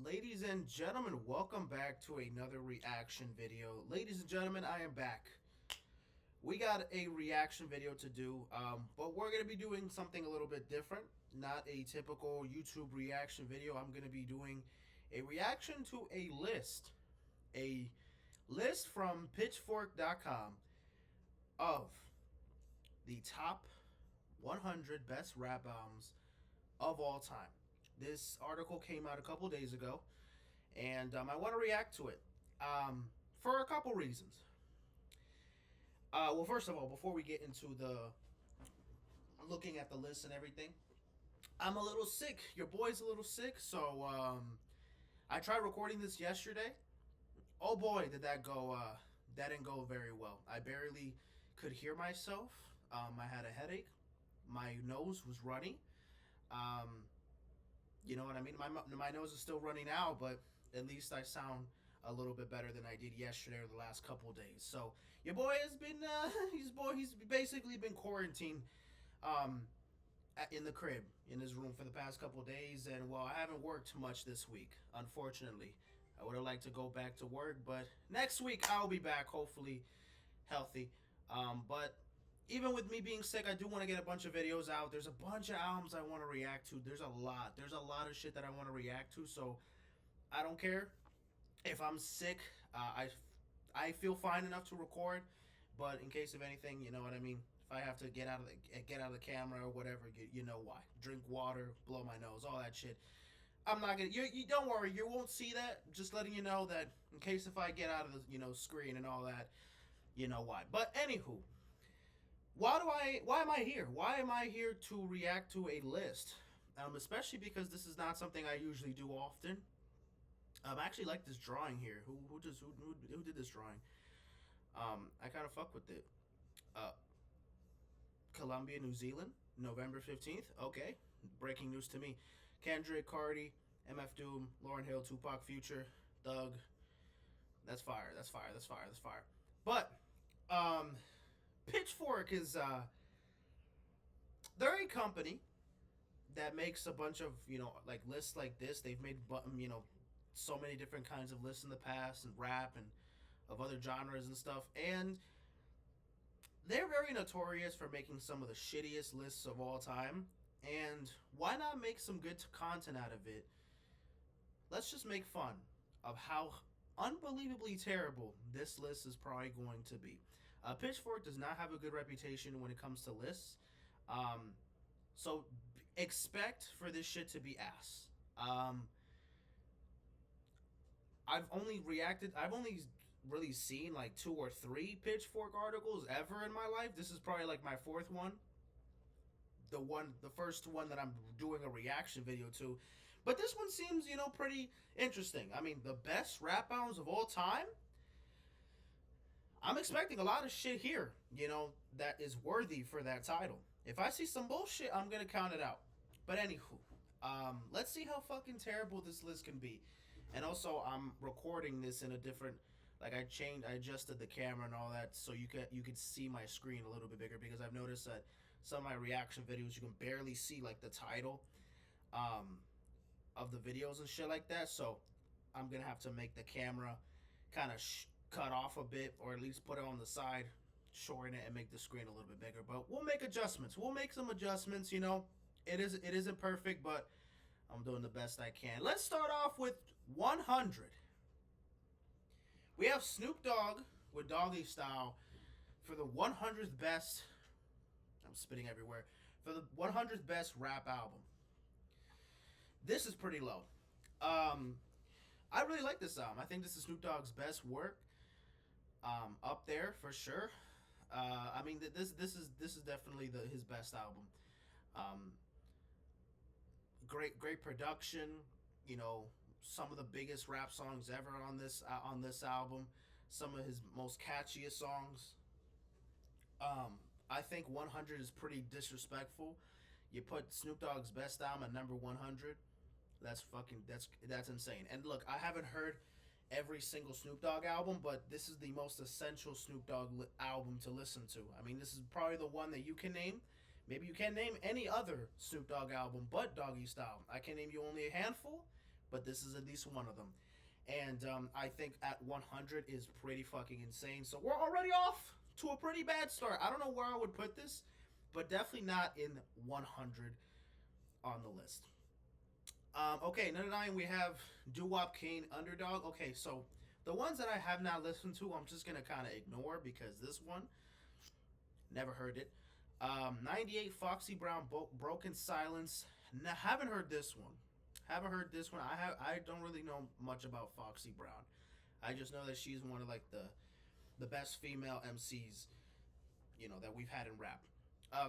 Ladies and gentlemen, welcome back to another reaction video. Ladies and gentlemen, I am back. We got a reaction video to do, but we're going to be doing something a little bit different. Not a typical YouTube reaction video. I'm going to be doing a reaction to a list. A list from Pitchfork.com of the top 100 best rap albums of all time. This article came out a couple days ago, and I want to react to it for a couple reasons. Well, first of all, before we get into the looking at the list and everything, I'm a little sick. Your boy's a little sick, so I tried recording this yesterday. Oh boy, did that go? That didn't go very well. I barely could hear myself. I had a headache. My nose was runny. Um, You know what I mean? My nose is still running out, but at least I sound a little bit better than I did yesterday or the last couple of days. So your boy has been he's basically been quarantined um, in the crib in his room for the past couple of days, and well, I haven't worked much this week, unfortunately. I would have liked to go back to work, but next week I'll be back, hopefully healthy. But even with me being sick, I do want to get a bunch of videos out. There's a bunch of albums I want to react to. There's a lot. There's a lot of shit that I want to react to. So I don't care if I'm sick. I feel fine enough to record, but in case of anything, you know what I mean. If I have to get out of the camera or whatever, you know why. Drink water, blow my nose, all that shit. I'm not gonna. You don't worry. You won't see that. Just letting you know that in case if I get out of the screen and all that, you know why. But anywho, why am I here? Why am I here to react to a list? Especially because this is not something I usually do often. I actually like this drawing here. Who did this drawing? I kind of fuck with it. Uh, Colombia, New Zealand, November 15th. Okay, breaking news to me. Kendrick, Cardi, MF Doom, Lauryn Hill, Tupac, Future, Thug. That's fire. That's fire. That's fire. That's fire. But um, Pitchfork is they're a company that makes a bunch of like lists like this. They've made so many different kinds of lists in the past, and rap and of other genres and stuff, and they're very notorious for making some of the shittiest lists of all time. And why not make some good content out of it? Let's just make fun of how unbelievably terrible this list is probably going to be. Pitchfork does not have a good reputation when it comes to lists. Um, so expect for this shit to be ass. I've only really seen like two or three Pitchfork articles ever in my life. This is probably like my fourth one. The first one that I'm doing a reaction video to. But this one seems, pretty interesting. I mean, the best rap albums of all time. I'm expecting a lot of shit here, that is worthy for that title. If I see some bullshit, I'm gonna count it out. But anywho, let's see how fucking terrible this list can be. And also, I'm recording this in a different, like I adjusted the camera and all that, so you could see my screen a little bit bigger, because I've noticed that some of my reaction videos you can barely see like the title, of the videos and shit like that. So I'm gonna have to make the camera kind of cut off a bit, or at least put it on the side, shorten it, and make the screen a little bit bigger. But we'll make adjustments. We'll make some adjustments. It isn't perfect, but I'm doing the best I can. Let's start off with 100. We have Snoop Dogg with Doggy Style for the 100th best. I'm spitting everywhere. For the 100th best rap album. This is pretty low. I really like this album. I think this is Snoop Dogg's best work. Up there for sure. I mean, this is definitely his best album. Um, great production. Some of the biggest rap songs ever on this album. Some of his most catchiest songs. I think 100 is pretty disrespectful. You put Snoop Dogg's best album at number 100. That's insane. And look, I haven't heard every single Snoop Dogg album, but this is the most essential Snoop Dogg album to listen to. I mean, this is probably the one that you can name. Maybe you can't name any other Snoop Dogg album but Doggy Style. I can name you only a handful, but this is at least one of them. And I think at 100 is pretty fucking insane. So we're already off to a pretty bad start. I don't know where I would put this, but definitely not in 100 on the list. Okay, number 9 we have Doo Wop Kane Underdog. Okay, so the ones that I have not listened to, I'm just gonna kind of ignore because this one never heard it. 98 Foxy Brown Broken Silence. Haven't heard this one. Haven't heard this one. I don't really know much about Foxy Brown. I just know that she's one of like the best female MCs, that we've had in rap.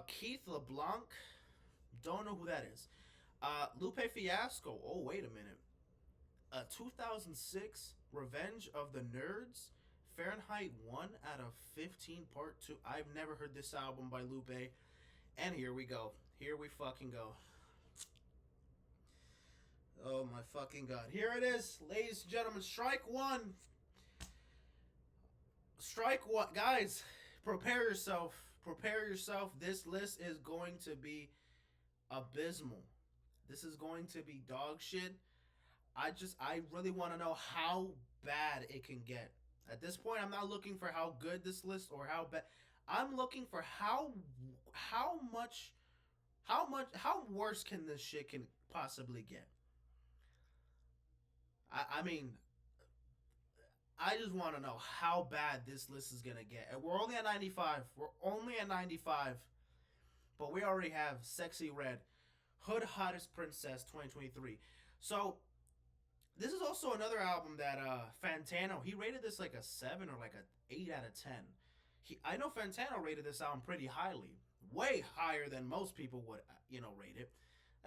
Keith LeBlanc, don't know who that is. Lupe Fiasco. Oh, wait a minute. 2006 Revenge of the Nerds. Fahrenheit 1 out of 15 part 2. I've never heard this album by Lupe. And here we go. Here we fucking go. Oh my fucking god. Here it is, ladies and gentlemen. Strike one. Strike one. Guys, prepare yourself. Prepare yourself. This list is going to be abysmal. This is going to be dog shit. I really want to know how bad it can get. At this point, I'm not looking for how good this list or how bad. I'm looking for how worse can this shit can possibly get. I mean, I just want to know how bad this list is gonna get. And we're only at 95. We're only at 95, but we already have Sexy Red, Hood Hottest Princess 2023. So this is also another album that Fantano, he rated this like a 7 or like a 8 out of 10. I know Fantano rated this album pretty highly, way higher than most people would rate it.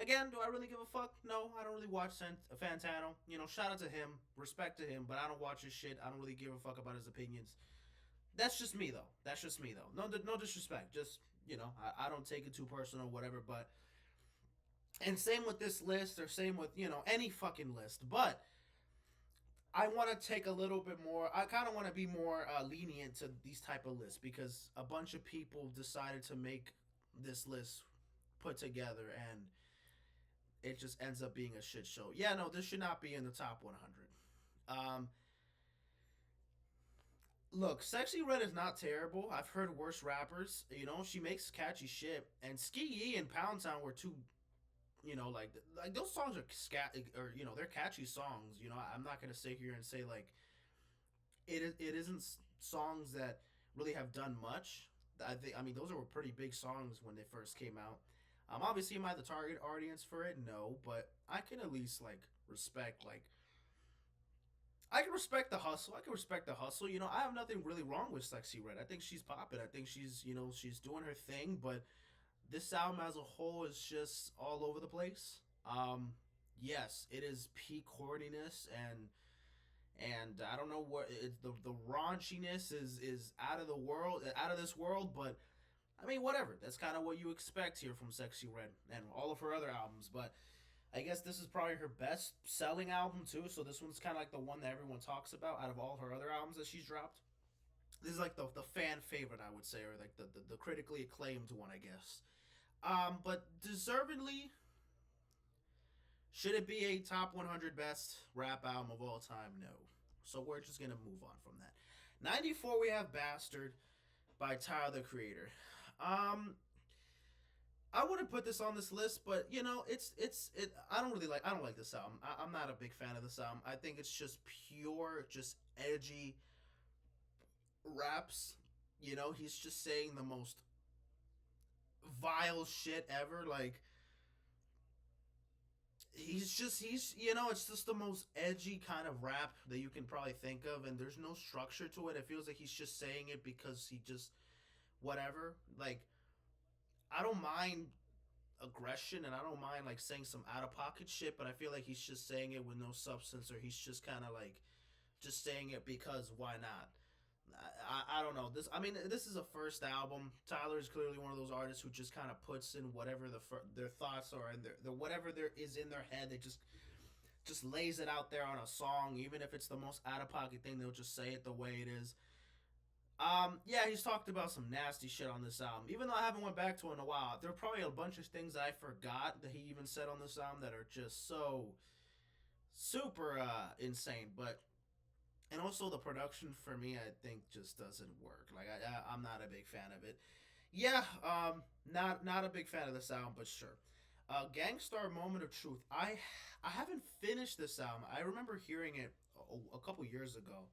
Again, do I really give a fuck? No, I don't really watch Fantano. Shout out to him, respect to him, but I don't watch his shit. I don't really give a fuck about his opinions. That's just me though. No disrespect. Just I don't take it too personal, whatever. But and same with this list, or same with any fucking list. But I want to take a little bit more. I kind of want to be more lenient to these type of lists because a bunch of people decided to make this list put together and it just ends up being a shit show. Yeah, no, this should not be in the top 100. Look, Sexy Red is not terrible. I've heard worse rappers. She makes catchy shit. And Ski Yee and Pound Town were two, like those songs are they're catchy songs. I'm not gonna sit here and say like it isn't songs that really have done much. I mean, those were pretty big songs when they first came out. Obviously, am I the target audience for it? No, but I can at least respect I can respect the hustle. I have nothing really wrong with Sexy Red. I think she's popping. I think she's she's doing her thing. But this album as a whole is just all over the place. Yes, it is peak horniness and I don't know what the raunchiness is out of the world, out of this world, but I mean, whatever. That's kind of what you expect here from Sexy Red and all of her other albums. But I guess this is probably her best selling album, too. So this one's kind of like the one that everyone talks about out of all her other albums that she's dropped. This is like the fan favorite, I would say, or like the critically acclaimed one, I guess. But deservedly, should it be a top 100 best rap album of all time? No. So we're just going to move on from that. 94, we have Bastard by Tyler, the Creator. I wouldn't put this on this list, but I don't like this album. I'm not a big fan of this album. I think it's just pure, just edgy raps. He's just saying the most vile shit ever. Like it's just the most edgy kind of rap that you can probably think of, and there's no structure to it. It feels like he's just saying it because he just whatever. Like I don't mind aggression and I don't mind saying some out of pocket shit, but I feel like he's just saying it with no substance, or he's just kind of just saying it because why not. I don't know. This is a first album. Tyler is clearly one of those artists who just kind of puts in whatever their thoughts are and their whatever there is in their head. They just lays it out there on a song, even if it's the most out of pocket thing. They'll just say it the way it is. Yeah, he's talked about some nasty shit on this album. Even though I haven't went back to it in a while, there are probably a bunch of things I forgot that he even said on this album that are just so super insane. But and also the production for me, I think just doesn't work. Like I'm not a big fan of it. Yeah, not a big fan of this album, but sure. Gangstar Moment of Truth. I haven't finished this album. I remember hearing it a couple years ago.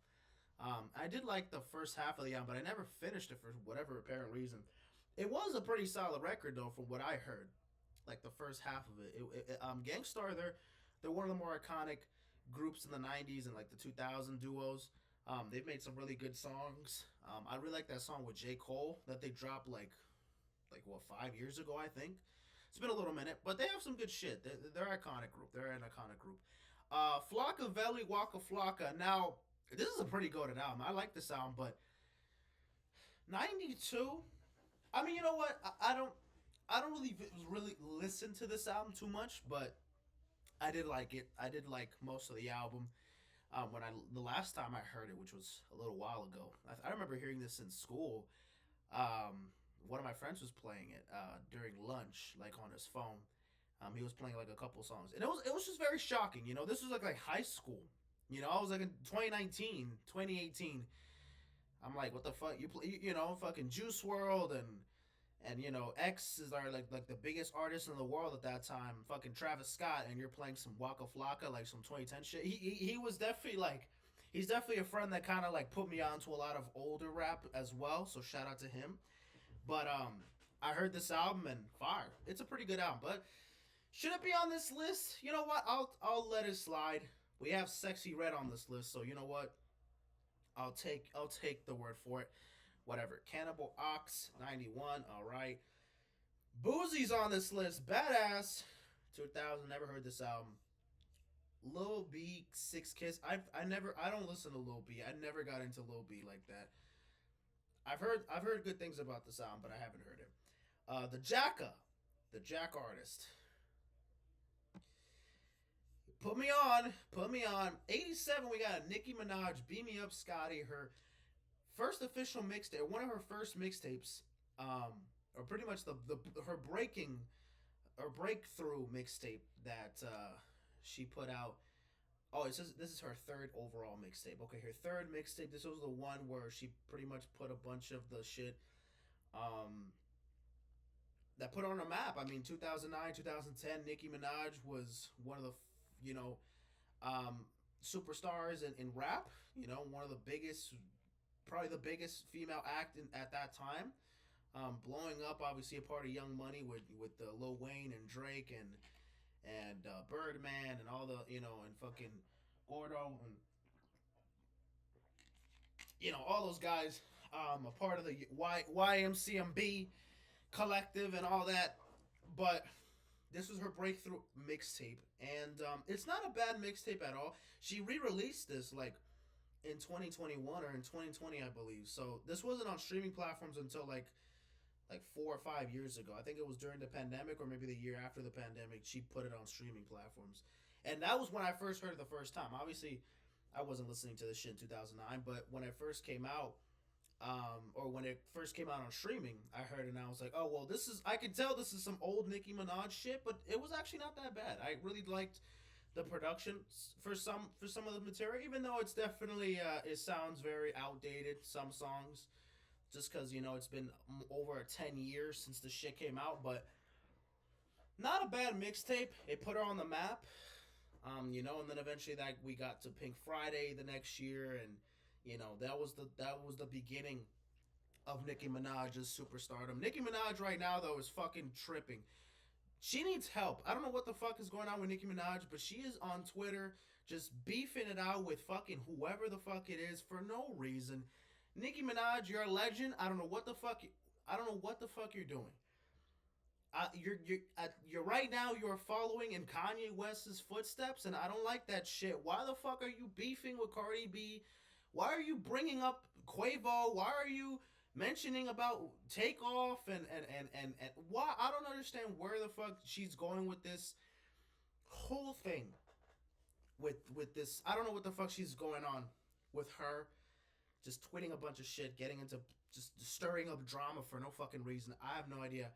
I did like the first half of the album, but I never finished it for whatever apparent reason. It was a pretty solid record though, from what I heard. Like the first half of it. Gangstar, they're one of the more iconic groups in the '90s and like the 2000 duos. They've made some really good songs. I really like that song with J. Cole that they dropped like what 5 years ago, I think. It's been a little minute, but they have some good shit. They're an iconic group. They're an iconic group. Flocka Valley Waka Flocka. Now, this is a pretty good album. I like this album, but 92. I mean, you know what? I don't really listen to this album too much, but I did like it. I did like most of the album. When I the last time I heard it, which was a little while ago, I remember hearing this in school. One of my friends was playing it during lunch, like on his phone. He was playing like a couple songs, and it was just very shocking. You know, this was like high school. You know, I was like in 2019, 2018. I'm like, what the fuck? You play, you know, fucking Juice World and you know X is our like the biggest artist in the world at that time, fucking Travis Scott, and you're playing some Waka Flocka like some 2010 shit. He was definitely like, he's definitely a friend that kind of like put me onto a lot of older rap as well. So shout out to him. But I heard this album and fire. It's a pretty good album, but should it be on this list? You know what? I'll let it slide. We have Sexy Red on this list, so you know what? I'll take the word for it. Whatever. Cannibal Ox 91. All right. Boozy's on this list. Badass 2000. Never heard this album. Lil B, Six Kiss. I don't listen to Lil B. I never got into Lil B like that. I've heard good things about this album, but I haven't heard it. The Jack artist. Put me on. 87. We got Nicki Minaj. Beat Me Up, Scotty. Her first official mixtape, one of her first mixtapes, or pretty much the her breaking or breakthrough mixtape that she put out. Oh, it says this is her third overall mixtape. Okay, her third mixtape. This was the one where she pretty much put a bunch of the shit um, that put her on a map. I mean, 2009, 2010, Nicki Minaj was one of the, you know, um, superstars in rap. You know, one of the biggest, probably the biggest female act at that time. Blowing up, obviously a part of Young Money with the Lil Wayne and Drake and Birdman and all the, you know, and fucking Gordo and you know all those guys. A part of the YMCMB collective and all that. But this was her breakthrough mixtape, and it's not a bad mixtape at all. She re-released this like in 2021 or in 2020, I believe. So this wasn't on streaming platforms until like 4 or 5 years ago. I think it was during the pandemic or maybe the year after the pandemic. She put it on streaming platforms, and that was when I first heard it the first time. Obviously, I wasn't listening to this shit in 2009, but when it first came out, or when it first came out on streaming, I heard it and I was like, oh well, this is. I can tell this is some old Nicki Minaj shit, but it was actually not that bad. I really liked the production for some of the material, even though it's definitely it sounds very outdated. Some songs, just because you know it's been over 10 years since the shit came out, but not a bad mixtape. It put her on the map, you know, and then eventually that we got to Pink Friday the next year, and you know that was the beginning of Nicki Minaj's superstardom. Nicki Minaj right now though is fucking tripping. She needs help. I don't know what the fuck is going on with Nicki Minaj, but she is on Twitter just beefing it out with fucking whoever the fuck it is for no reason. Nicki Minaj, you're a legend. I don't know what the fuck. I don't know what the fuck you're doing. You're right now. You're following in Kanye West's footsteps, and I don't like that shit. Why the fuck are you beefing with Cardi B? Why are you bringing up Quavo? Why are you mentioning about Takeoff and why? I don't understand where the fuck she's going with this whole thing. With this, I don't know what the fuck she's going on with her. Just tweeting a bunch of shit, getting into just stirring up drama for no fucking reason. I have no idea.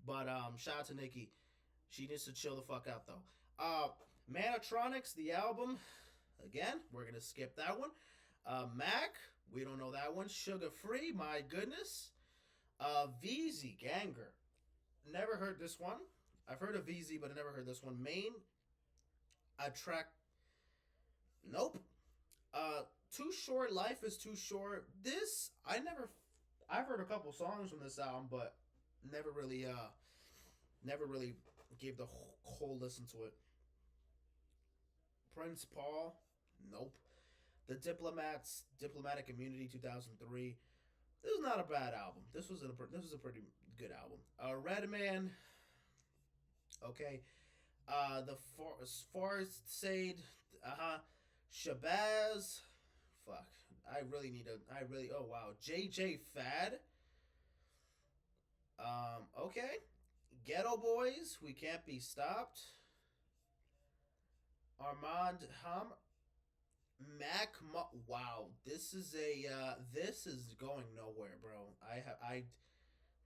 But shout out to Nicki. She needs to chill the fuck out though. Manatronics, the album. Again, we're gonna skip that one. Mac, we don't know that one. Sugar Free, my goodness. VZ, Ganger. Never heard this one. I've heard of VZ, but I never heard this one. Main, Attract. Nope. Too Short, Life is Too Short. This, I never. I've heard a couple songs from this album, but never really, never really gave the whole listen to it. Prince Paul, nope. The Diplomats, Diplomatic Immunity, 2003. This was not a bad album. This was a pretty good album. Redman, okay. The Forest Sade, Shabazz, fuck. I really need a. I really. Oh wow. JJ Fad. Okay. Ghetto Boys. We Can't Be Stopped. Armand Ham. Wow. This is a. This is going nowhere, bro. I.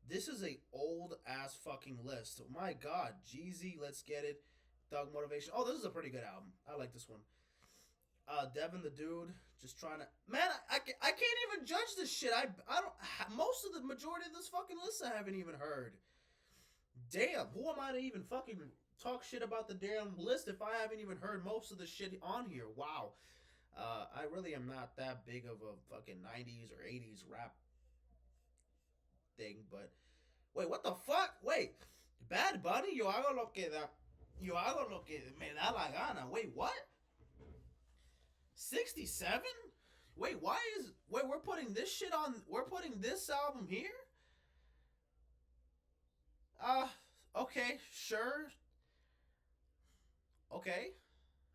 This is a old ass fucking list. My God. Jeezy. Let's get it. Thug Motivation. Oh, this is a pretty good album. I like this one. Devin the Dude, just trying to. Man, I can't even judge this shit. I don't. Most of the majority of this fucking list I haven't even heard. Damn, who am I to even fucking talk shit about the damn list if I haven't even heard most of the shit on here? Wow. I really am not that big of a fucking 90s or 80s rap thing, but. Wait, what the fuck? Wait. Bad Bunny, yo hago lo que da. Yo hago lo que me da la gana. Wait, what? 67? Wait, why is. Wait, we're putting this shit on. We're putting this album here? Uh, okay, sure. Okay.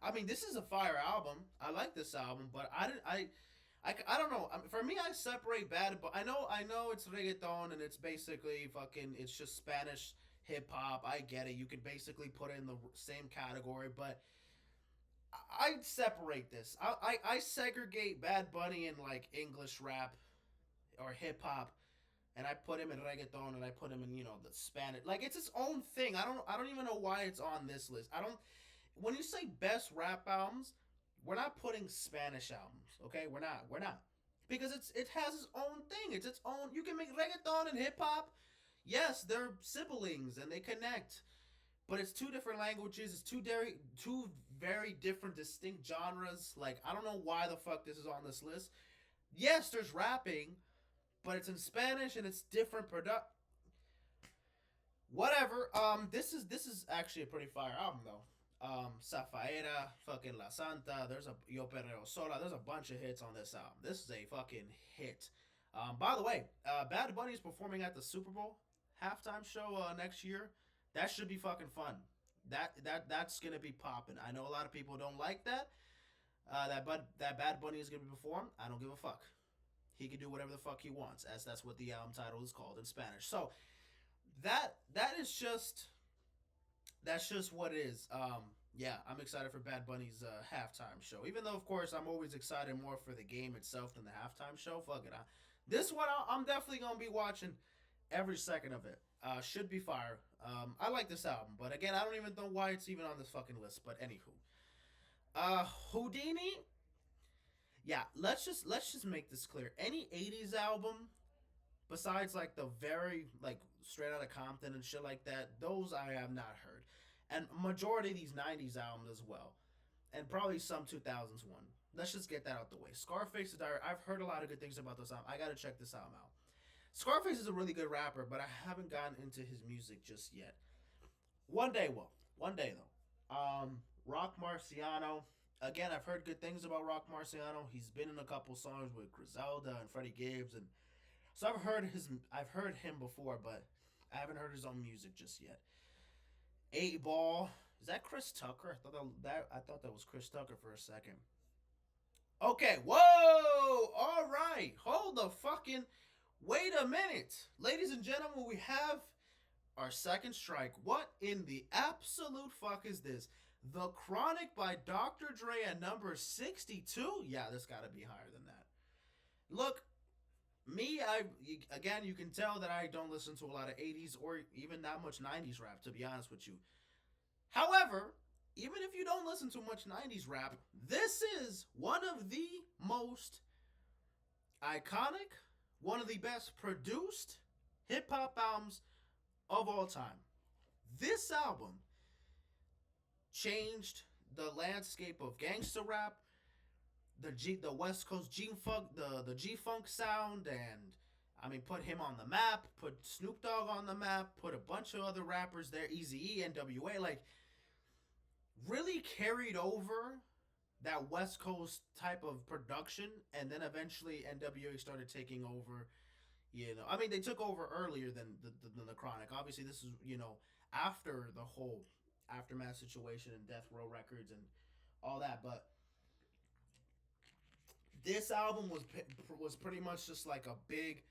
I mean, this is a fire album. I like this album, but I didn't. I don't know. For me, I separate bad, but I know it's reggaeton and it's basically fucking. It's just Spanish hip hop. I get it. You could basically put it in the same category, but I separate this. I segregate Bad Bunny in like English rap or hip hop, and I put him in reggaeton, and I put him in the Spanish. Like it's its own thing. I don't even know why it's on this list. I don't. When you say best rap albums, we're not putting Spanish albums. Okay, we're not because it has its own thing. It's its own. You can make reggaeton and hip hop. Yes, they're siblings and they connect, but it's two different languages. It's two very different, distinct genres. Like I don't know why the fuck this is on this list. Yes, there's rapping, but it's in Spanish and it's different product. Whatever. This is actually a pretty fire album though. Zafaera, fucking La Santa. There's a Yo Perreo Sola. There's a bunch of hits on this album. This is a fucking hit. By the way, Bad Bunny is performing at the Super Bowl halftime show next year. That should be fucking fun. That's gonna be popping. I know a lot of people don't like that. That Bad Bunny is gonna be performed. I don't give a fuck. He can do whatever the fuck he wants, as that's what the album title is called in Spanish. So that is just that's just what it is. Yeah, I'm excited for Bad Bunny's halftime show. Even though, of course, I'm always excited more for the game itself than the halftime show. Fuck it. This one, I'm definitely gonna be watching every second of it. Should be fire. I like this album, but again, I don't even know why it's even on this fucking list. But anywho, Houdini. Yeah, let's just make this clear. Any '80s album besides like the very like straight out of Compton and shit like that, those I have not heard, and majority of these '90s albums as well, and probably some 2000s one. Let's just get that out the way. Scarface is dire. I've heard a lot of good things about this album. I gotta check this album out. Scarface is a really good rapper, but I haven't gotten into his music just yet. One day will. One day though. Rock Marciano. Again, I've heard good things about Rock Marciano. He's been in a couple songs with Griselda and Freddie Gibbs, and so I've heard him before, but I haven't heard his own music just yet. Eight Ball. Is that Chris Tucker? I thought that was Chris Tucker for a second. Okay, whoa! All right, hold the fucking. Wait a minute, ladies and gentlemen. We have our second strike. What in the absolute fuck is this? The Chronic by Dr. Dre at number 62. Yeah, this got to be higher than that. Look, again, you can tell that I don't listen to a lot of 80s or even that much 90s rap, to be honest with you. However, even if you don't listen to much 90s rap, this is one of the most iconic, one of the best produced hip hop albums of all time. This album changed the landscape of gangster rap, the West Coast G Funk, the G Funk sound, and I mean, put him on the map, put Snoop Dogg on the map, put a bunch of other rappers there, Eazy-E, NWA, like really carried over that West Coast type of production, and then eventually NWA started taking over. You know, I mean, they took over earlier than the Chronic. Obviously, this is after the whole aftermath situation and Death Row Records and all that, but this album was pretty much just like a big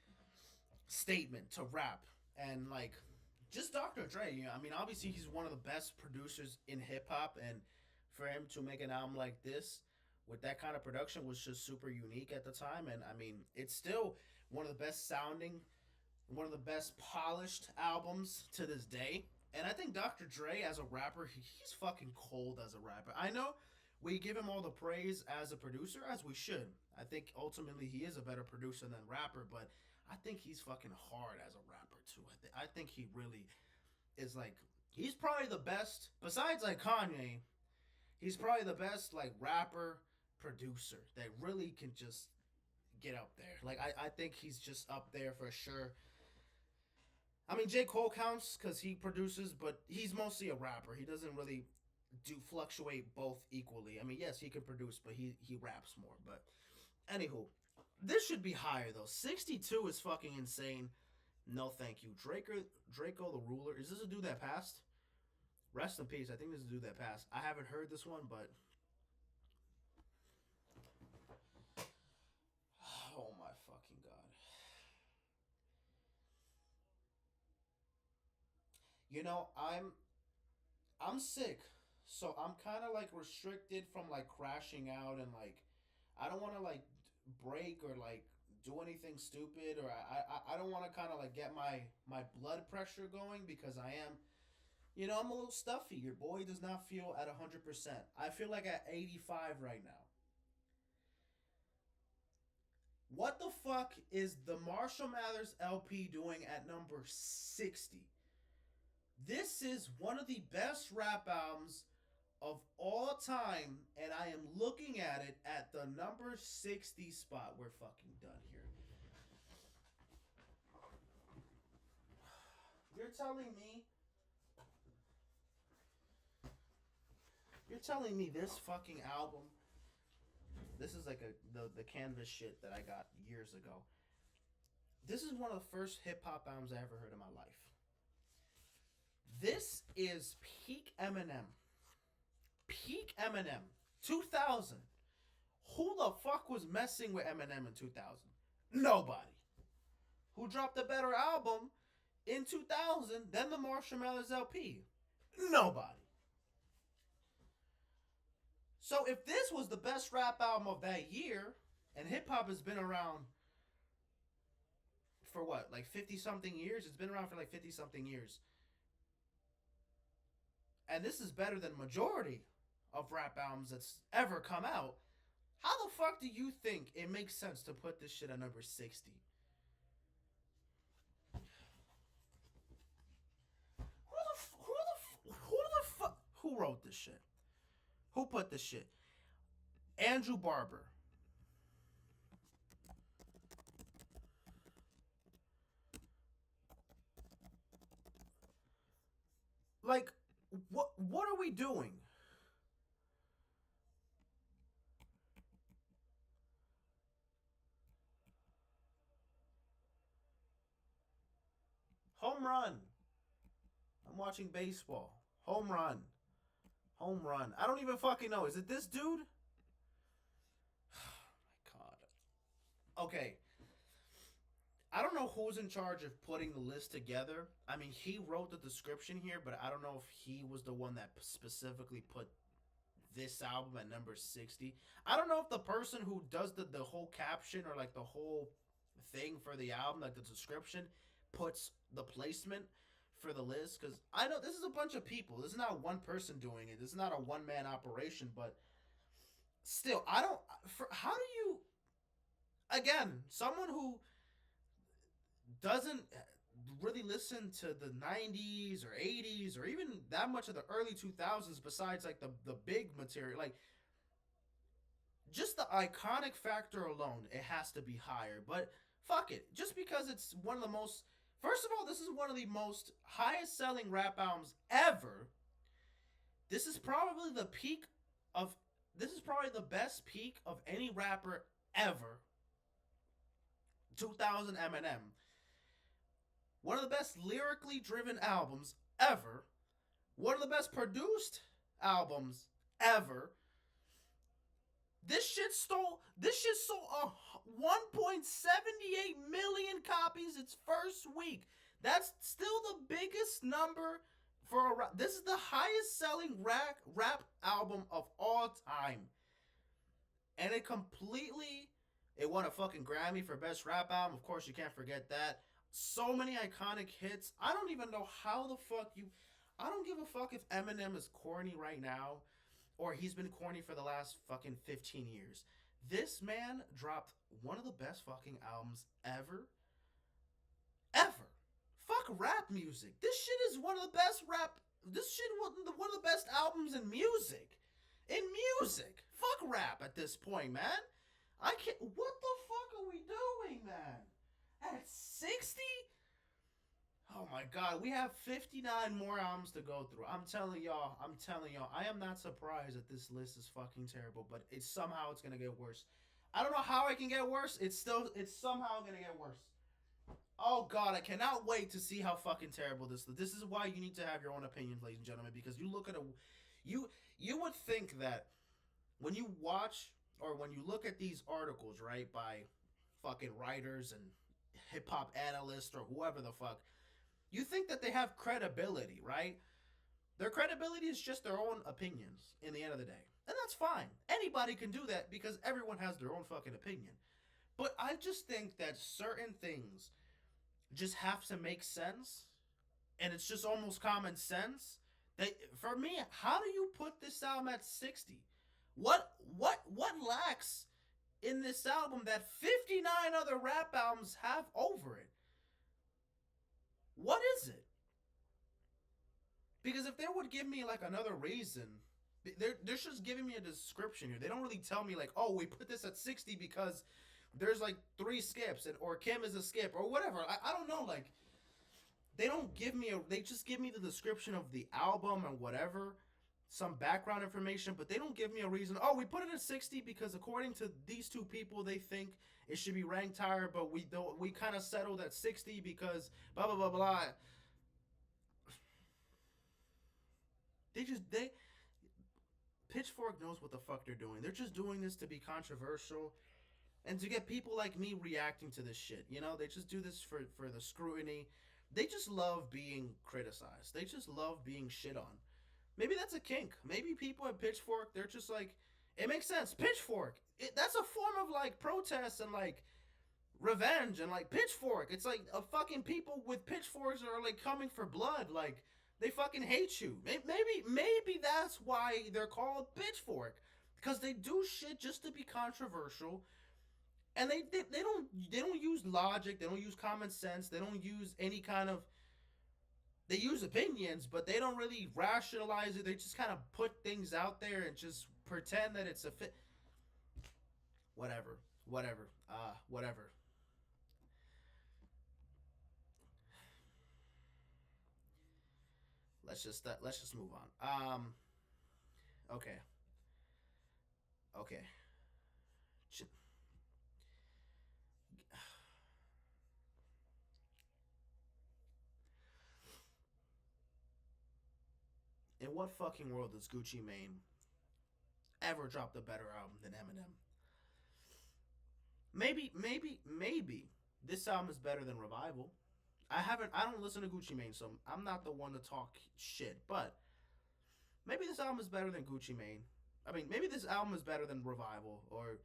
statement to rap and like just Dr. Dre. You know, I mean, obviously he's one of the best producers in hip hop, and for him to make an album like this with that kind of production was just super unique at the time. And I mean, it's still one of the best sounding, one of the best polished albums to this day. And I think Dr. Dre as a rapper, he's fucking cold as a rapper. I know we give him all the praise as a producer, as we should. I think ultimately he is a better producer than rapper, but I think he's fucking hard as a rapper too. I think he really is like he's probably the best besides like Kanye. He's probably the best like rapper producer that really can just get up there. Like I think he's just up there for sure. I mean, J. Cole counts because he produces, but he's mostly a rapper. He doesn't really do fluctuate both equally. I mean, yes, he can produce, but he raps more. But anywho, this should be higher though. 62 is fucking insane. No, thank you, Draco the Ruler. Is this a dude that passed? Rest in peace. I think this is a dude that passed. I haven't heard this one, but oh my fucking god. You know, I'm sick, so I'm kind of like restricted from like crashing out and like I don't want to like break or like do anything stupid or I don't want to kind of like get my blood pressure going because I am I'm a little stuffy. Your boy does not feel at 100%. I feel like at 85 right now. What the fuck is the Marshall Mathers LP doing at number 60? This is one of the best rap albums of all time, and I am looking at it at the number 60 spot. We're fucking done here. You're telling me this fucking album, this is like the Canvas shit that I got years ago. This is one of the first hip hop albums I ever heard in my life. This is peak Eminem. Peak Eminem. 2000. Who the fuck was messing with Eminem in 2000? Nobody. Who dropped a better album in 2000 than the Marshall Mathers LP? Nobody. So if this was the best rap album of that year, and hip hop has been around for what, like 50 something years? It's been around for like 50 something years. And this is better than majority of rap albums that's ever come out. How the fuck do you think it makes sense to put this shit at number 60? Who wrote this shit? Who put this shit? Andrew Barber. Like, what are we doing? Home run. I'm watching baseball. Home run. Home run. I don't even fucking know. Is it this dude? Oh my god. Okay. I don't know who's in charge of putting the list together. I mean, he wrote the description here, but I don't know if he was the one that specifically put this album at number 60. I don't know if the person who does the whole caption or like the whole thing for the album, like the description, puts the placement for the list because I know this is a bunch of people. This is not one person doing it. This is not a one man operation. But still, I don't. How do you? Again, someone who doesn't really listen to the 90s or 80s or even that much of the early 2000s besides like the big material, like just the iconic factor alone, it has to be higher. But fuck it, just because it's one of the most, first of all, this is one of the most highest selling rap albums ever. This is probably the peak of, this is probably the best peak of any rapper ever. 2000 Eminem, one of the best lyrically driven albums ever, one of the best produced albums ever. This shit sold 1.78 million copies its first week. That's still the biggest number for a rap. This is the highest selling rap album of all time. And it won a fucking Grammy for best rap album. Of course, you can't forget that. So many iconic hits. I don't even know how the fuck you. I don't give a fuck if Eminem is corny right now or he's been corny for the last fucking 15 years. This man dropped one of the best fucking albums ever. Ever. Fuck rap music. This shit is one of the best rap. This shit was one of the best albums in music. In music. Fuck rap at this point, man. I can't. What the fuck are we doing, man? At 60? Oh my god, we have 59 more albums to go through. I'm telling y'all, I am not surprised that this list is fucking terrible, but it's gonna get worse. I don't know how it can get worse. It's somehow gonna get worse. Oh god, I cannot wait to see how fucking terrible this is why you need to have your own opinions, ladies and gentlemen, because you look at you would think that when you watch or when you look at these articles, right, by fucking writers and hip hop analysts or whoever the fuck, you think that they have credibility, right? Their credibility is just their own opinions in the end of the day. And that's fine. Anybody can do that because everyone has their own fucking opinion. But I just think that certain things just have to make sense. And it's just almost common sense. That, for me, how do you put this album at 60? What lacks in this album that 59 other rap albums have over it? What is it? Because if they would give me like another reason, they're just giving me a description here. They don't really tell me like, oh, we put this at 60 because there's like 3 skips or Kim is a skip or whatever. I don't know. Like, they don't give me they just give me the description of the album and whatever, some background information, but they don't give me a reason. Oh, we put it at 60 because according to these two people, they think it should be ranked higher, but we kind of settled at 60 because blah blah blah blah. They Pitchfork knows what the fuck they're doing. They're just doing this to be controversial and to get people like me reacting to this shit. You know, they just do this for the scrutiny. They just love being criticized. They just love being shit on. Maybe that's a kink. Maybe people at Pitchfork, they're just like, it makes sense. Pitchfork, that's a form of like protest and like revenge and like Pitchfork. It's like a fucking people with pitchforks are like coming for blood. Like, they fucking hate you. Maybe that's why they're called Pitchfork, because they do shit just to be controversial, and they don't use logic. They don't use common sense. They don't use any kind of. They use opinions, but they don't really rationalize it. They just kind of put things out there and just pretend that it's a fit. Whatever. Let's just move on. Okay. In what fucking world does Gucci Mane ever drop a better album than Eminem? Maybe this album is better than Revival. I don't listen to Gucci Mane, so I'm not the one to talk shit. But maybe this album is better than Gucci Mane. I mean, maybe this album is better than Revival, or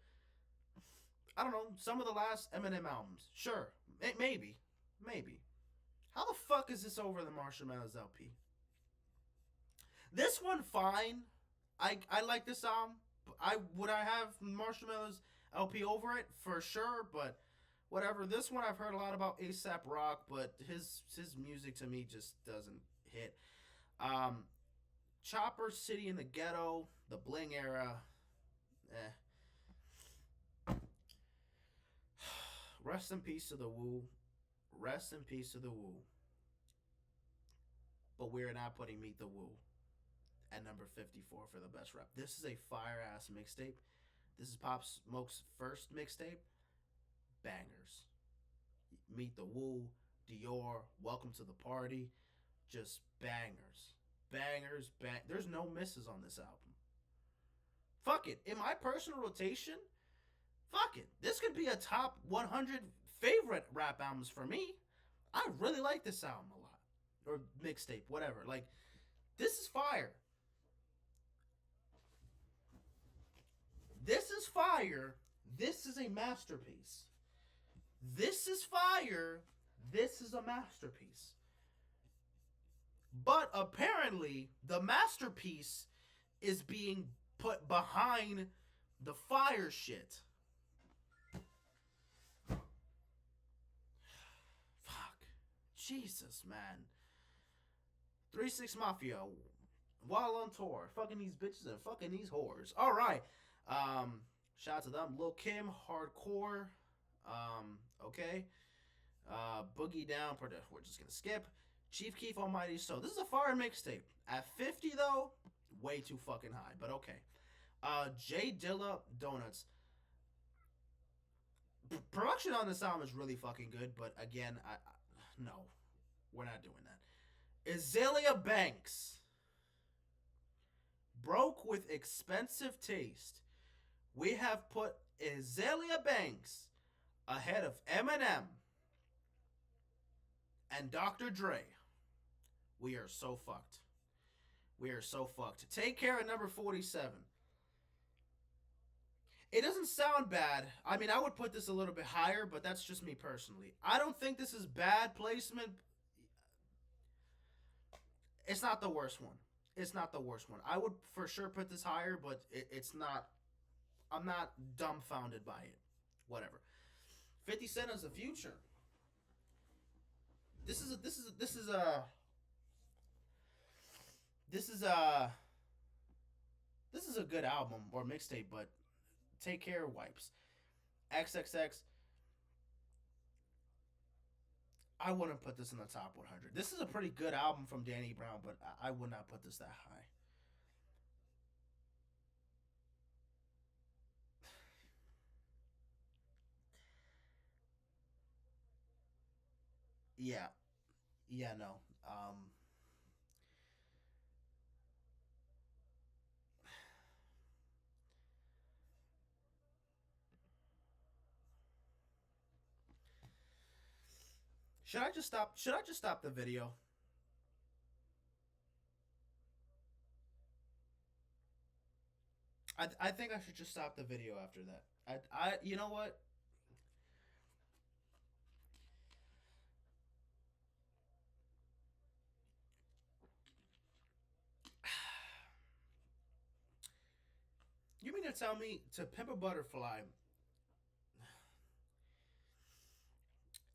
I don't know, some of the last Eminem albums. Sure, maybe. How the fuck is this over the Marshmallows LP? This one fine. I like this album. I have Marshmallows LP over it for sure, but whatever. This one I've heard a lot about ASAP Rock, but his music to me just doesn't hit. Um, Chopper City in the Ghetto, the Bling era, eh. Rest in peace to the Woo. Rest in peace to the Woo. But we're not putting Meet the Woo at number 54 for the best rap. This is a fire ass mixtape. This is Pop Smoke's first mixtape. Bangers. Meet the Woo, Dior, Welcome to the Party. Just bangers. Bangers, There's no misses on this album. Fuck it. In my personal rotation, fuck it. This could be a top 100 favorite rap albums for me. I really like this album a lot. Or mixtape, whatever. Like, this is fire. This is fire. This is a masterpiece. This is fire. This is a masterpiece. But apparently, the masterpiece is being put behind the fire shit. Fuck. Jesus, man. 3-6 Mafia. While on tour. Fucking these bitches and fucking these whores. Alright. Shout out to them. Lil Kim, Hardcore. Okay. Boogie Down. We're just gonna skip. Chief Keef, Almighty So. This is a fire mixtape. At 50 though, way too fucking high. But okay. J Dilla, Donuts. Production on this album is really fucking good, but again, no, we're not doing that. Azalea Banks. Broke with expensive taste. We have put Azalea Banks ahead of Eminem and Dr. Dre. We are so fucked. We are so fucked. Take Care at number 47. It doesn't sound bad. I mean, I would put this a little bit higher, but that's just me personally. I don't think this is bad placement. It's not the worst one. It's not the worst one. I would for sure put this higher, but it's not. I'm not dumbfounded by it. Whatever. 50 Cent is the future. This is a good album or mixtape, but Take Care wipes. XXX. I wouldn't put this in the top 100. This is a pretty good album from Danny Brown, but I would not put this that high. Yeah. Yeah, no. Should I just stop the video? I think I should just stop the video after that. You know what? You mean to tell me To Pimp a Butterfly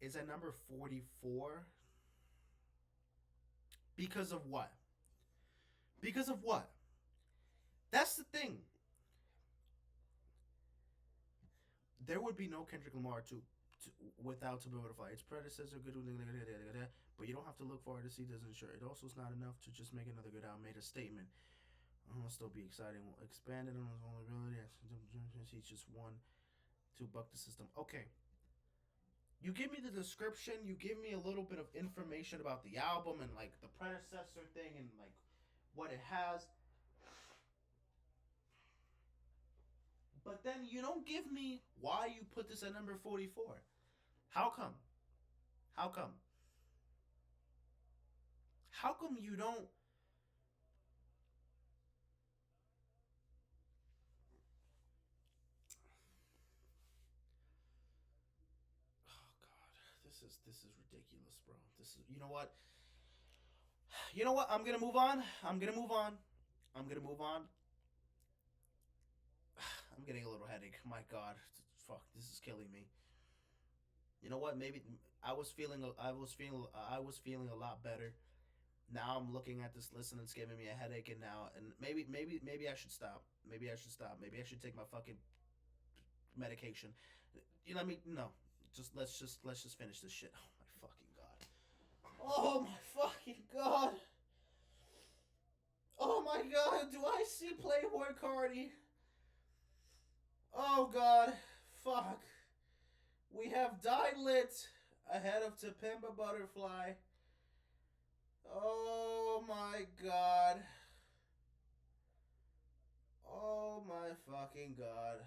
is at number 44? Because of what? Because of what? That's the thing. There would be no Kendrick Lamar without To Pimp a Butterfly. Its predecessor, good, but you don't have to look far to see doesn't sure. It also is not enough to just make another good album. Made a statement. It'll still be exciting. Expanded on his vulnerability. He's just one to buck the system. Okay. You give me the description. You give me a little bit of information about the album and like the predecessor thing and like what it has. But then you don't give me why you put this at number 44. How come? How come? How come you don't? Oh God, this This is ridiculous, bro. This is, you know what? You know what? I'm gonna move on. I'm gonna move on. I'm gonna move on. I'm getting a little headache. My God, fuck, this is killing me. You know what? Maybe I was feeling a lot better. Now I'm looking at this list and it's giving me a headache. And now, and maybe I should stop. Maybe I should stop. Maybe I should take my fucking medication. You know what I mean? No, let's just finish this shit. Oh my fucking god. Oh my fucking god. Oh my god. Do I see Playboy Cardi? Oh god. Fuck. We have Die Lit ahead of To Pimp a Butterfly. Oh my god. Oh my fucking god.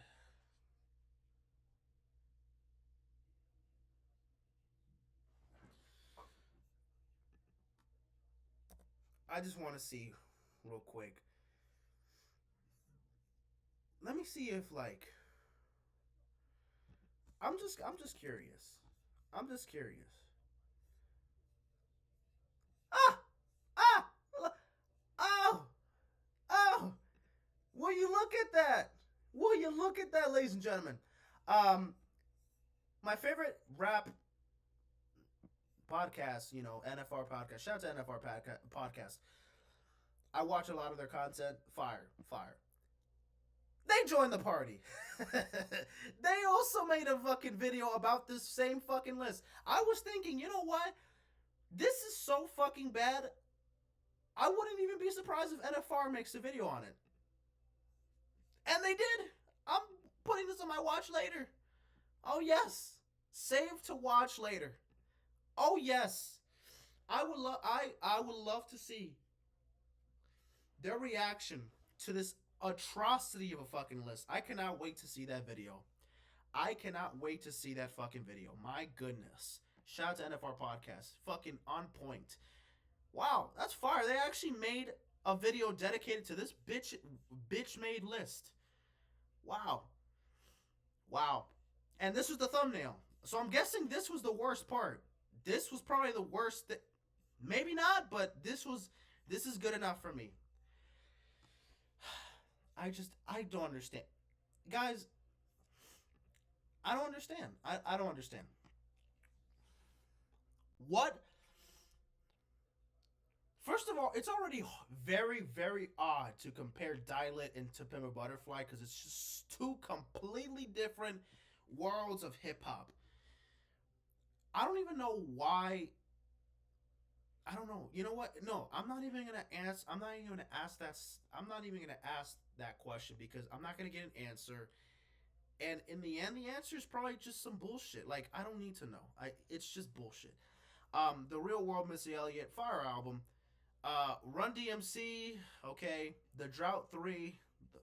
I just want to see real quick. Let me see if like I'm just curious. I'm just curious. Ah! Ah! Oh! Oh! Will you look at that? Will you look at that, ladies and gentlemen? Um, my favorite rap podcast, NFR podcast. Shout out to NFR podcast. I watch a lot of their content. Fire, fire. They joined the party. They also made a fucking video about this same fucking list. I was thinking, you know what? This is so fucking bad. I wouldn't even be surprised if NFR makes a video on it. And they did. I'm putting this on my watch later. Oh yes. Save to watch later. Oh yes. I would love to see their reaction to this atrocity of a fucking list. I cannot wait to see that video. I cannot wait to see that fucking video. My goodness. Shout out to NFR Podcast. Fucking on point. Wow, that's fire. They actually made a video dedicated to this bitch made list. Wow. Wow. And this was the thumbnail. So I'm guessing this was the worst part. This was probably the worst. Maybe not, but this is good enough for me. I don't understand. Guys, I don't understand. I don't understand. What? First of all, it's already very, very odd to compare Dilet and To Pimp a Butterfly because it's just two completely different worlds of hip hop. I don't even know why. I don't know. You know what? No, I'm not even gonna ask. I'm not even gonna ask that. I'm not even gonna ask that question because I'm not gonna get an answer. And in the end, the answer is probably just some bullshit. Like I don't need to know. It's just bullshit. The Real World Missy Elliott Fire album. Run DMC. Okay. The Drought 3.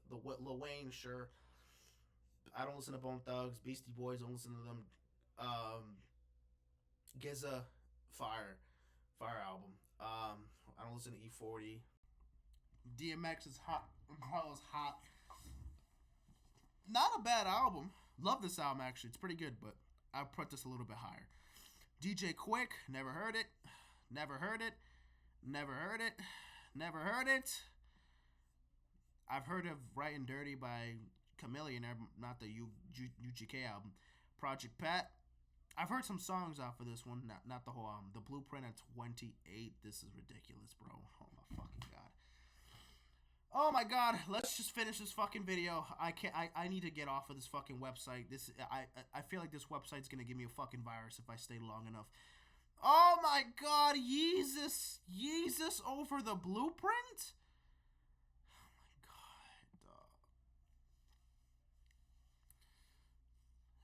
The Lil Wayne. Sure. I don't listen to Bone Thugs. Beastie Boys. Don't listen to them. GZA. Fire album. I don't listen to E40. DMX is hot. Harlow's hot. Not a bad album. Love this album actually. It's pretty good, but I put this a little bit higher. DJ Quick. Never heard it. Never heard it. Never heard it. Never heard it. I've heard of Right and Dirty by Chameleon, not the UGK album. Project Pat. I've heard some songs off of this one, not the whole album. The Blueprint at 28. This is ridiculous, bro. Oh my fucking god. Oh my god. Let's just finish this fucking video. I need to get off of this fucking website. I feel like this website's gonna give me a fucking virus if I stay long enough. Oh my god, Yeezus over the Blueprint?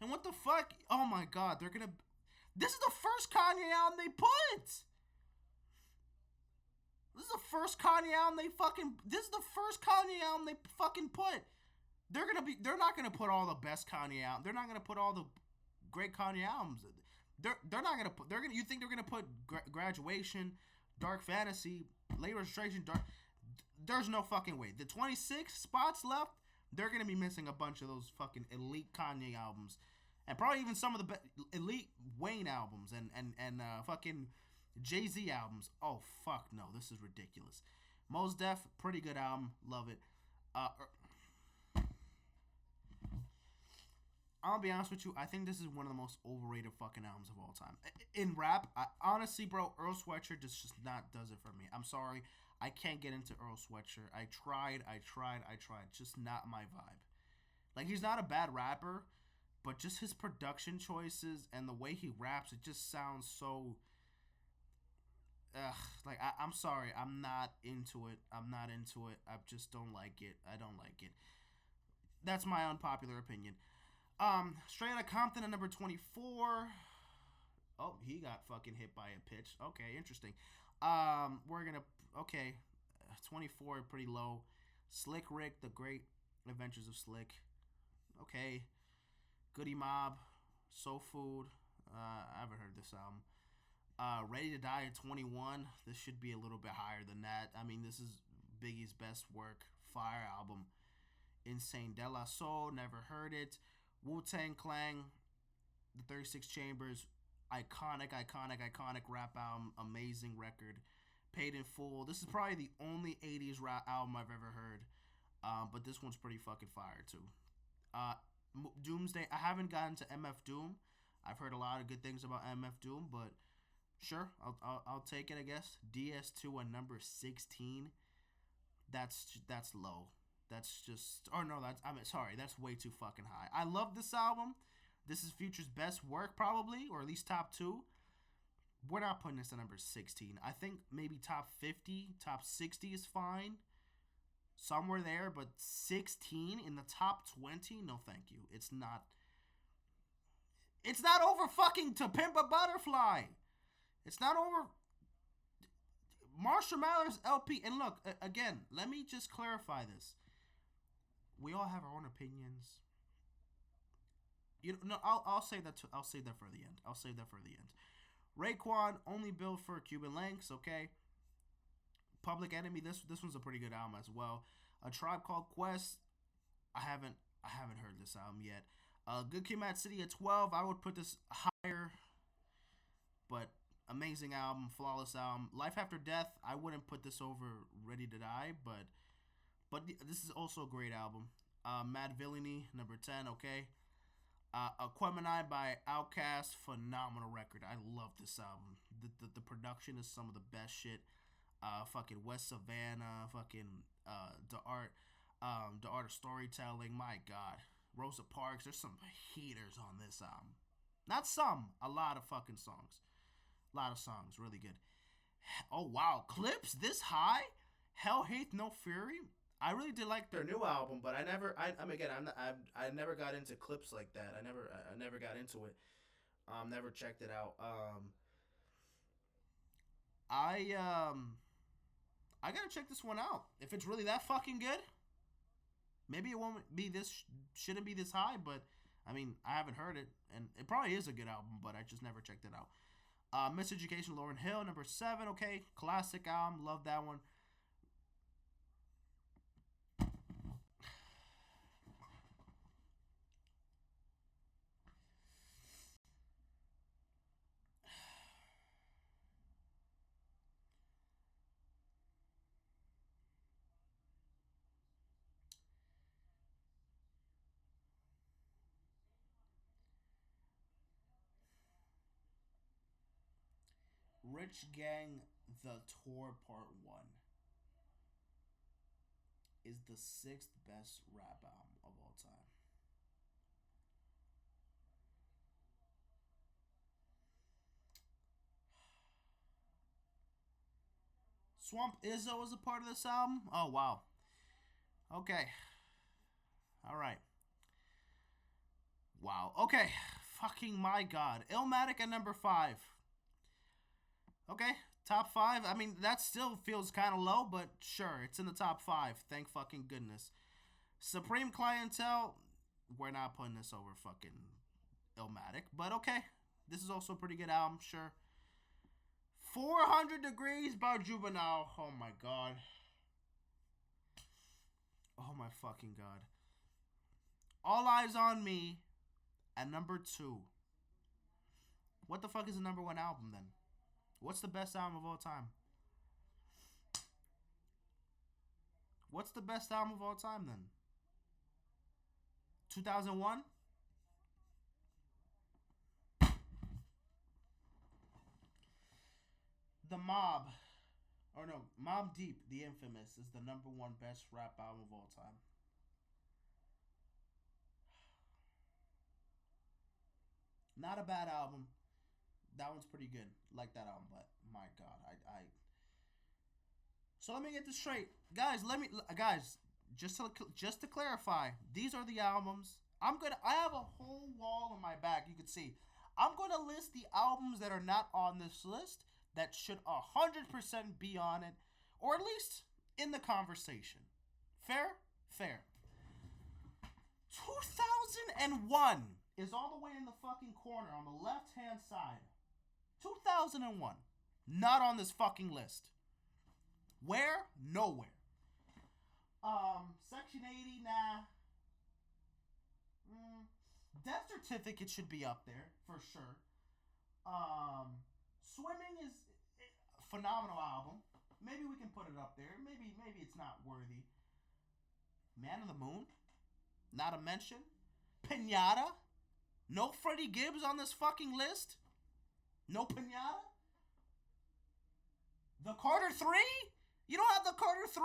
And what the fuck? Oh my god, they're gonna. This is the first Kanye album they put. This is the first Kanye album they fucking. This is the first Kanye album they fucking put. They're gonna be. They're not gonna put all the best Kanye albums. They're not gonna put all the great Kanye albums. They're not gonna put. They're gonna. You think they're gonna put Graduation, Dark Fantasy, Late Registration, Dark. There's no fucking way. The 26 spots left. They're gonna be missing a bunch of those fucking elite Kanye albums, and probably even some of the elite Wayne albums and fucking Jay-Z albums. Oh fuck no, this is ridiculous. Mos Def, pretty good album, love it. Uh, I'll be honest with you. I think this is one of the most overrated fucking albums of all time. In rap, honestly, bro, Earl Sweatshirt just not does it for me. I'm sorry. I can't get into Earl Sweatshirt. I tried. Just not my vibe. Like, he's not a bad rapper, but just his production choices and the way he raps, it just sounds so. Ugh, like, I'm sorry. I'm not into it. I just don't like it. I don't like it. That's my unpopular opinion. Straight Outta Compton at number 24. Oh, he got fucking hit by a pitch. Okay, interesting. We're gonna okay, 24 pretty low. Slick Rick, The Great Adventures of Slick. Okay. Goody Mob, Soul Food. I haven't heard this album. Ready to Die at 21. This should be a little bit higher than that. I mean, this is Biggie's best work. Fire album. Insane De La Soul, never heard it. Wu-Tang Clan, The 36 Chambers, iconic rap album, amazing record. Paid in Full. This is probably the only 80s rap album I've ever heard, but this one's pretty fucking fire too. Doomsday, I haven't gotten to MF Doom. I've heard a lot of good things about MF Doom, but sure, I'll take it, I guess. DS2 at number 16. That's low. That's just, or no, that's way too fucking high. I love this album. This is Future's best work, probably, or at least top 2. We're not putting this at number 16. I think maybe top 50, top 60 is fine. Somewhere there, but 16 in the top 20? No, thank you. It's not over fucking To Pimp a Butterfly. It's not over Marshall Mathers LP. And look, again, let me just clarify this. We all have our own opinions. I'll say that. I'll save that for the end. Raekwon, Only Built for Cuban Links. Okay. Public Enemy. This one's a pretty good album as well. A Tribe Called Quest. I haven't heard this album yet. Good Kid, Mad City at 12. I would put this higher, but amazing album, flawless album. Life After Death. I wouldn't put this over Ready to Die, but this is also a great album. Mad Villainy, number 10, okay. Aquemini by Outkast, phenomenal record. I love this album. The production is some of the best shit. Fucking West Savannah, fucking the art of storytelling. My God, Rosa Parks. There's some heaters on this album. Not some, a lot of fucking songs. A lot of songs, really good. Oh wow, Clips this high. Hell Hath No Fury. I really did like their new album, but I never got into Clips like that. I never got into it. Never checked it out. I gotta check this one out. If it's really that fucking good, maybe it won't be this. Shouldn't be this high, but I mean, I haven't heard it, and it probably is a good album, but I just never checked it out. Miseducation, Lauryn Hill, number 7. Okay, classic album, love that one. Rich Gang, The Tour Part 1 is the 6th best rap album of all time. Swamp Izzo is a part of this album? Oh, wow. Okay. Alright. Wow. Okay. Fucking my God. Illmatic at number 5. Okay, top 5. I mean, that still feels kind of low, but sure, it's in the top 5. Thank fucking goodness. Supreme Clientele, we're not putting this over fucking Illmatic, but okay. This is also a pretty good album, sure. 400 Degrees by Juvenile. Oh my God. Oh my fucking God. All Eyes on Me. At number 2, what the fuck is the number 1 album then? What's the best album of all time? What's the best album of all time then? 2001? The Mob, or no, Mobb Deep, the infamous, is the number 1 best rap album of all time. Not a bad album. That one's pretty good. Like that album, but my God, I. So let me get this straight, guys. Just to clarify, these are the albums. I have a whole wall on my back. You can see. I'm gonna list the albums that are not on this list that should 100% be on it, or at least in the conversation. Fair? Fair. 2001 is all the way in the fucking corner on the left-hand side. 2001. Not on this fucking list. Where? Nowhere. Section 80, nah. Death Certificate should be up there, for sure. Swimming is a phenomenal album. Maybe we can put it up there. Maybe it's not worthy. Man on the Moon? Not a mention. Pinata? No Freddie Gibbs on this fucking list? No Pinata? The Carter 3? You don't have the Carter 3?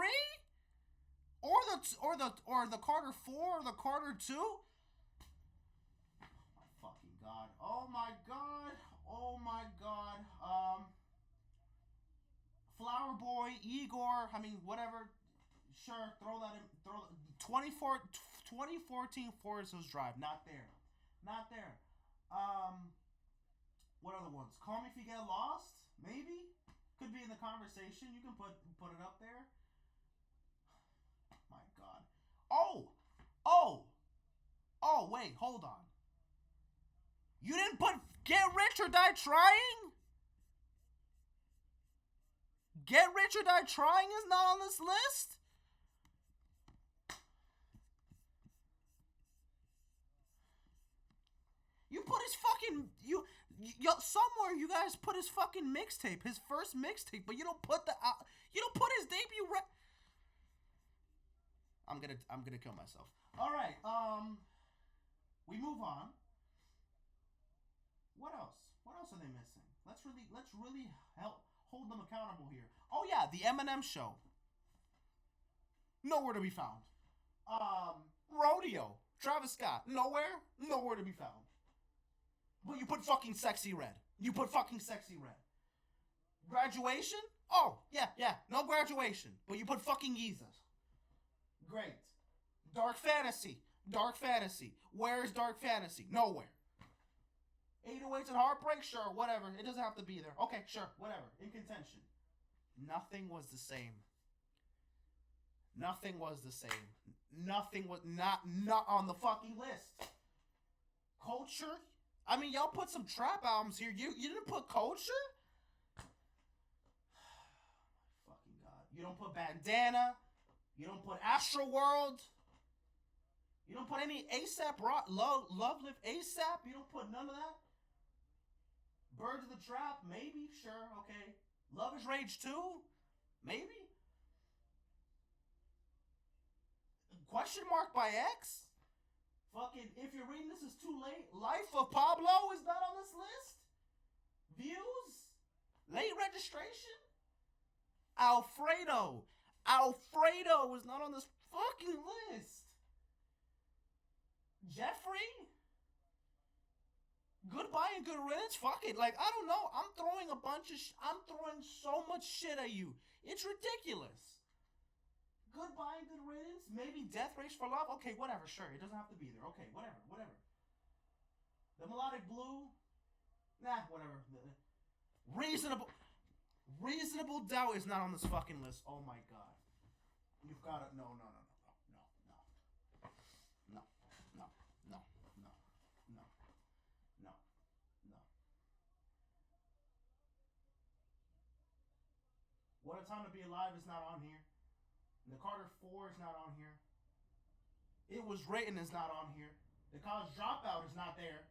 Or the Carter 4 or the Carter 2? My fucking God. Oh my God. Oh my God. Flower Boy, Igor, I mean, whatever. Sure, throw that in. 2014 Forest Hills Drive. Not there. Not there. What other ones? Call Me If You Get Lost? Maybe? Could be in the conversation. You can put it up there. My God. Oh, wait, hold on. You didn't put Get Rich or Die Trying? Get Rich or Die Trying is not on this list? You put his fucking somewhere you guys put his fucking mixtape, his first mixtape, but you don't put his debut. I'm gonna kill myself. All right, we move on. What else? What else are they missing? Let's really help hold them accountable here. Oh yeah, the Eminem Show. Nowhere to be found. Rodeo. Travis Scott. Nowhere to be found. But you put fucking Sexy Red. Graduation? Oh, yeah. No graduation. But you put fucking Yeezus. Great. Dark Fantasy. Where's Dark Fantasy? Nowhere. 808s and Heartbreak? Sure, whatever. It doesn't have to be there. Okay, sure, whatever. In contention. Nothing was the same. Nothing was not on the fucking list. Culture? I mean, y'all put some trap albums here. You didn't put Culture? Fucking God. You don't put Bandana. You don't put Astro World. You don't put any ASAP Rock. Love Live ASAP. You don't put none of that. Birds of the Trap. Maybe. Sure. Okay. Love is Rage 2. Maybe. Question mark by X? Fucking, if you're reading this is too late. Life of Pablo is not on this list. Views? Late registration? Alfredo is not on this fucking list. Jeffrey? Goodbye and Good Riddance? Fuck it. Like, I don't know. I'm throwing so much shit at you. It's ridiculous. Goodbye and Good Riddance? Maybe Death Race for Love? Okay, whatever, sure. It doesn't have to be there. Okay, whatever. The Melodic Blue? Nah, whatever. Reasonable Doubt is not on this fucking list. Oh my God. You've got it. No. What a Time to Be Alive is not on here. The Carter 4 is not on here. It Was Written is not on here. The College Dropout is not there.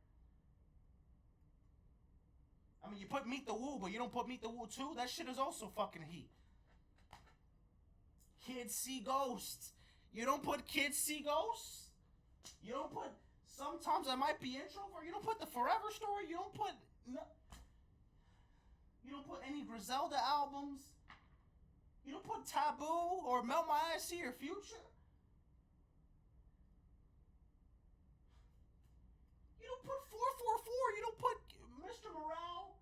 I mean, you put Meet the Woo, but you don't put Meet the Woo 2. That shit is also fucking heat. Kids See Ghosts. You don't put Kids See Ghosts? You don't put Sometimes I Might Be Introvert? You don't put The Forever Story? You don't put... No, you don't put any Griselda albums? You don't put Taboo or Melt My Eyes See Your Future? You don't put 444. You don't put Mr. Morale,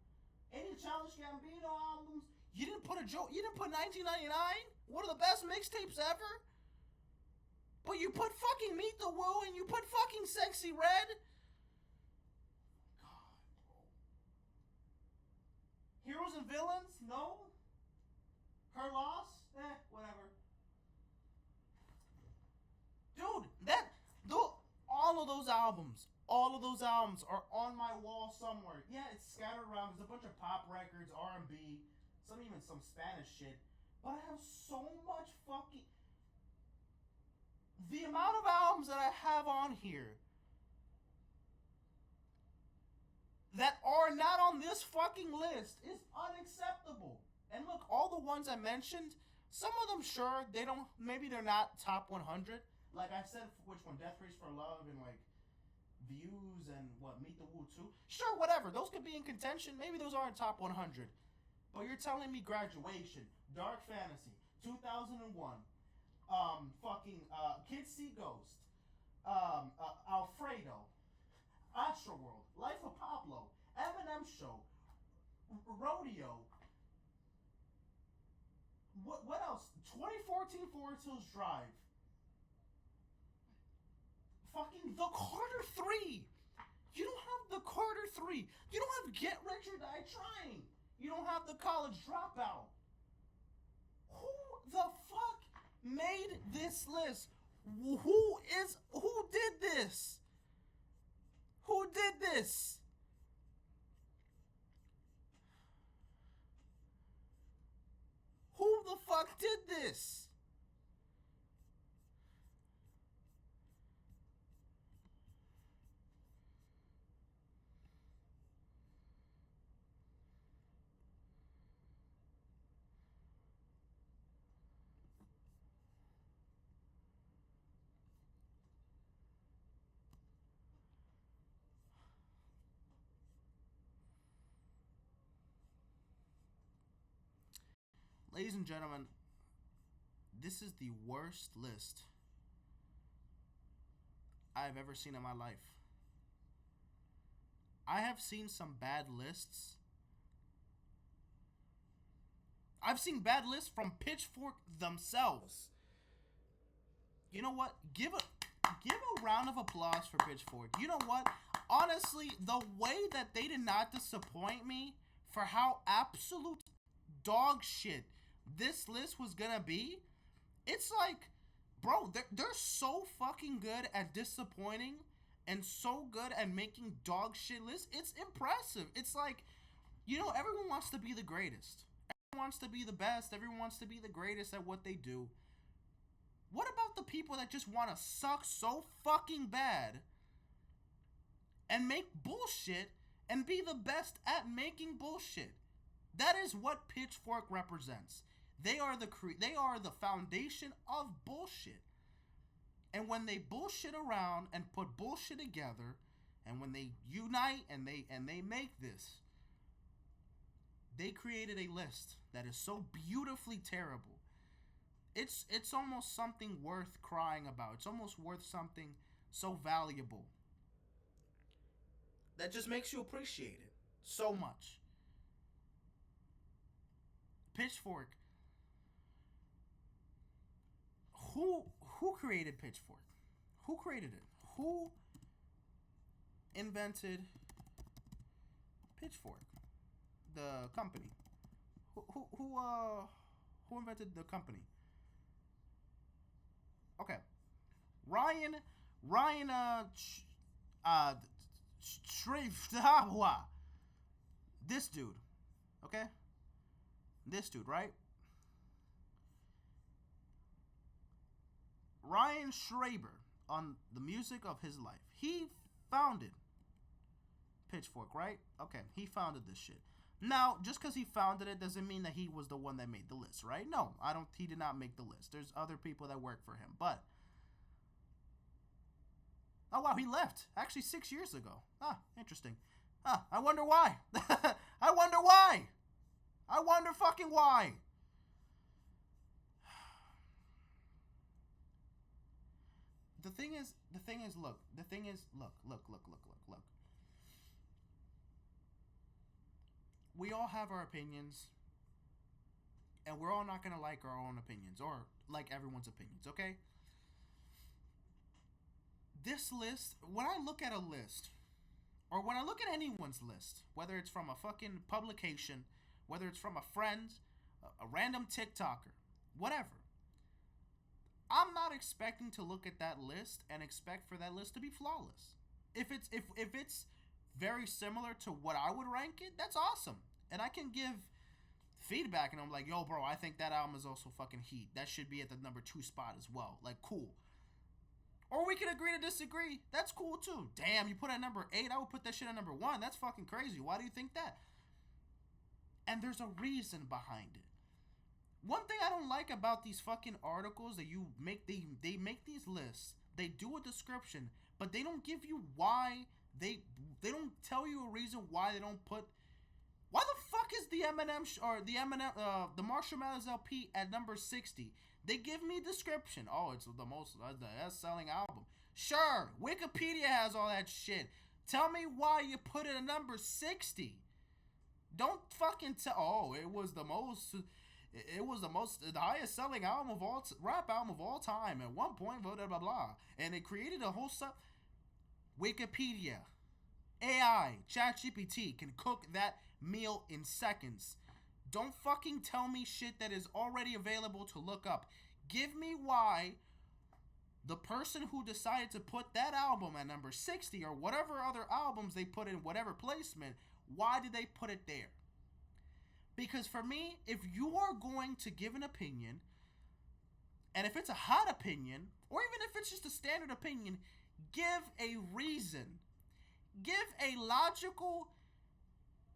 any Childish Gambino albums. You didn't put You didn't put 1999, one of the best mixtapes ever. But you put fucking Meet the Woo and you put fucking Sexy Red. God, bro. Heroes and Villains? No. Her Loss? Whatever. Dude, all of those albums are on my wall somewhere. Yeah, it's scattered around. There's a bunch of pop records, R&B, even some Spanish shit. But I have so much fucking... The amount of albums that I have on here that are not on this fucking list is unacceptable. And look, all the ones I mentioned, some of them, sure, maybe they're not top 100. Like I said, which one? Death Race for Love and like Views and Meet the Woo 2? Sure, whatever. Those could be in contention. Maybe those aren't top 100. But you're telling me Graduation, Dark Fantasy, 2001, Kids See Ghost, Alfredo, Astroworld, Life of Pablo, Eminem Show, Rodeo. What else? 2014 Forest Hills Drive. Fucking The Carter 3. You don't have The Carter 3. You don't have Get Rich or Die Trying. You don't have The College Dropout. Who the fuck made this list? Who did this? Who did this? Who the fuck did this? Ladies and gentlemen, this is the worst list I've ever seen in my life. I have seen some bad lists. I've seen bad lists from Pitchfork themselves. You know what? Give a round of applause for Pitchfork. You know what? Honestly, the way that they did not disappoint me for how absolute dog shit this list was gonna be, it's like, bro, they're so fucking good at disappointing and so good at making dog shit lists. It's impressive. It's like, everyone wants to be the greatest. Everyone wants to be the best. Everyone wants to be the greatest at what they do. What about the people that just want to suck so fucking bad and make bullshit and be the best at making bullshit? That is what Pitchfork represents. They are the foundation of bullshit. And when they bullshit around and put bullshit together, and when they unite and they make this, they created a list that is so beautifully terrible. It's almost something worth crying about. It's almost worth something so valuable that just makes you appreciate it so much. Pitchfork. Who created Pitchfork? Who created it? Who invented Pitchfork? The company. Who invented the company? Okay. Ryan Shreve. This dude. Okay? This dude, right? Ryan Schraber, on the music of his life, he founded Pitchfork, right? Okay, he founded this shit. Now, just because he founded it doesn't mean that he was the one that made the list, right? No, I don't. He did not make the list. There's other people that work for him, but oh wow, he left actually 6 years ago. Ah, interesting. I wonder why. I wonder why. I wonder fucking why. The thing is, look. We all have our opinions, and we're all not gonna like our own opinions or like everyone's opinions, okay? This list, when I look at a list, or when I look at anyone's list, whether it's from a fucking publication, whether it's from a friend, a random TikToker, whatever, I'm not expecting to look at that list and expect for that list to be flawless. If it's very similar to what I would rank it, that's awesome. And I can give feedback and I'm like, yo, bro, I think that album is also fucking heat. That should be at the number 2 spot as well. Like, cool. Or we can agree to disagree. That's cool too. Damn, you put it at number 8, I would put that shit at number 1. That's fucking crazy. Why do you think that? And there's a reason behind it. One thing I don't like about these fucking articles that you make, they make these lists. They do a description, but they don't give you why. They don't tell you a reason why they don't put. Why the fuck is the the Marshall Mathers LP at number 60? They give me a description. Oh, it's the best-selling album. Sure, Wikipedia has all that shit. Tell me why you put it at number 60. Don't fucking tell. Oh, it was the highest selling album of all rap album of all time at one point. Blah blah blah blah. And it created a whole sub. Wikipedia, AI, ChatGPT can cook that meal in seconds. Don't fucking tell me shit that is already available to look up. Give me why the person who decided to put that album at number 60 or whatever other albums they put in whatever placement, why did they put it there? Because for me, if you are going to give an opinion, and if it's a hot opinion, or even if it's just a standard opinion, give a reason. Give a logical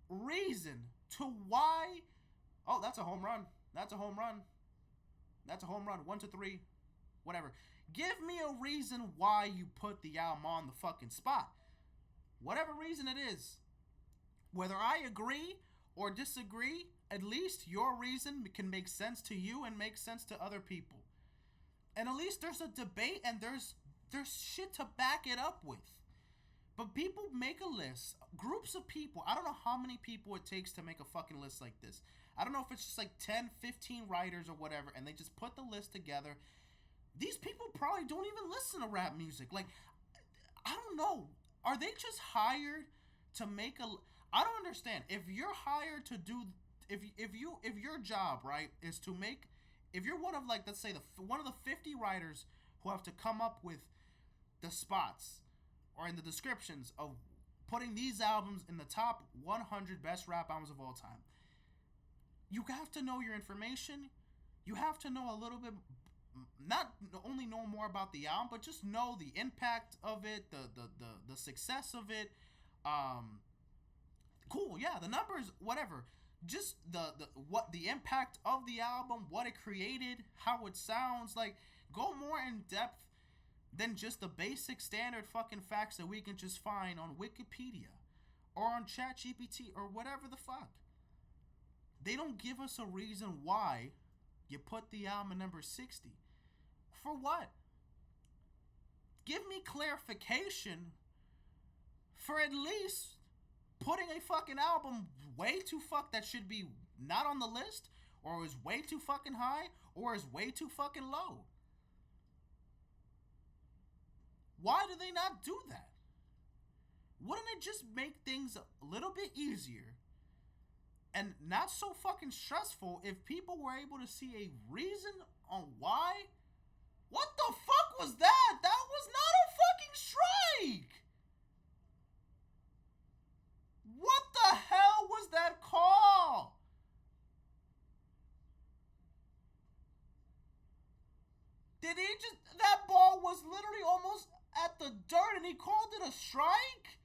reason to why. Oh, that's a home run. That's a home run. That's a home run. 1 to 3. Whatever. Give me a reason why you put the album on the fucking spot. Whatever reason it is. Whether I agree or disagree, at least your reason can make sense to you and make sense to other people. And at least there's a debate and there's shit to back it up with. But people make a list, groups of people. I don't know how many people it takes to make a fucking list like this. I don't know if it's just like 10, 15 writers or whatever, and they just put the list together. These people probably don't even listen to rap music. Like, I don't know. Are they just hired to make a... I don't understand. If you're hired to do... If your job, right, is to make... If you're one of, like, let's say, one of the 50 writers who have to come up with the spots or in the descriptions of putting these albums in the top 100 best rap albums of all time, you have to know your information. You have to know a little bit, not only know more about the album, but just know the impact of it, the success of it. Cool, yeah, the numbers, whatever. Just the impact of the album, what it created, how it sounds. Like, go more in depth than just the basic standard fucking facts that we can just find on Wikipedia or on ChatGPT or whatever the fuck. They don't give us a reason why you put the album at number 60. For what? Give me clarification for at least putting a fucking album way too that should be not on the list, or is way too fucking high, or is way too fucking low. Why do they not do that? Wouldn't it just make things a little bit easier and not so fucking stressful if people were able to see a reason on why? What the fuck was that? That was not a fucking strike! What the hell was that call? Did he just... That ball was literally almost at the dirt and he called it a strike?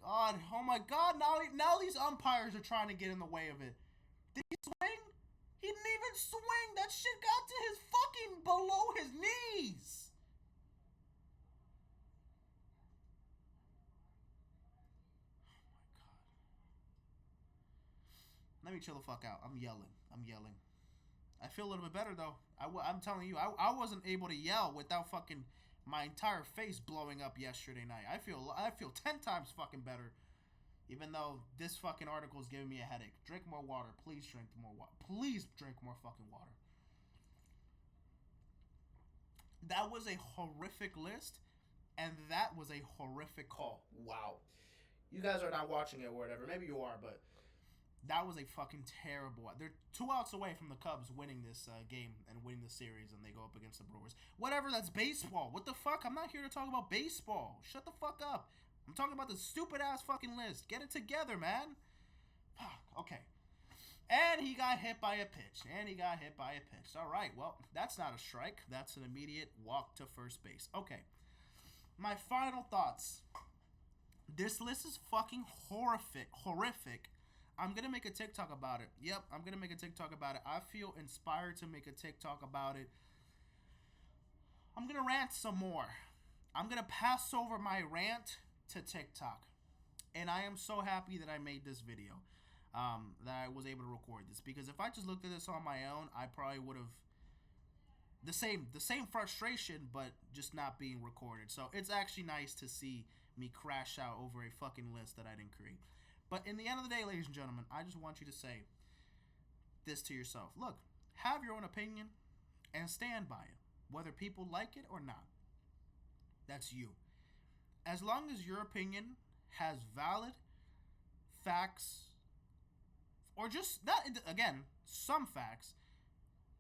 Oh my god, now these umpires are trying to get in the way of it. Did he swing? He didn't even swing. That shit got to his fucking below his knees. Let me chill the fuck out. I'm yelling. I feel a little bit better though. I'm telling you, I wasn't able to yell without fucking my entire face blowing up yesterday night. I feel 10 times fucking better. Even though this fucking article is giving me a headache. Drink more water. Please drink more water. Please drink more fucking water. That was a horrific list, and that was a horrific call. Wow. You guys are not watching it or whatever. Maybe you are, but that was a fucking terrible. They're 2 outs away from the Cubs winning this game and winning the series, and they go up against the Brewers. Whatever, that's baseball. What the fuck? I'm not here to talk about baseball. Shut the fuck up. I'm talking about the stupid-ass fucking list. Get it together, man. Fuck. Okay. And he got hit by a pitch. All right, well, that's not a strike. That's an immediate walk to first base. Okay. My final thoughts. This list is fucking horrific. I'm going to make a TikTok about it. Yep, I'm going to make a TikTok about it. I feel inspired to make a TikTok about it. I'm going to rant some more. I'm going to pass over my rant to TikTok. And I am so happy that I made this video. That I was able to record this. Because if I just looked at this on my own, I probably would have the same frustration, but just not being recorded. So it's actually nice to see me crash out over a fucking list that I didn't create. But in the end of the day, ladies and gentlemen, I just want you to say this to yourself. Look, have your own opinion and stand by it. Whether people like it or not. That's you. As long as your opinion has valid facts, or just that, again, some facts,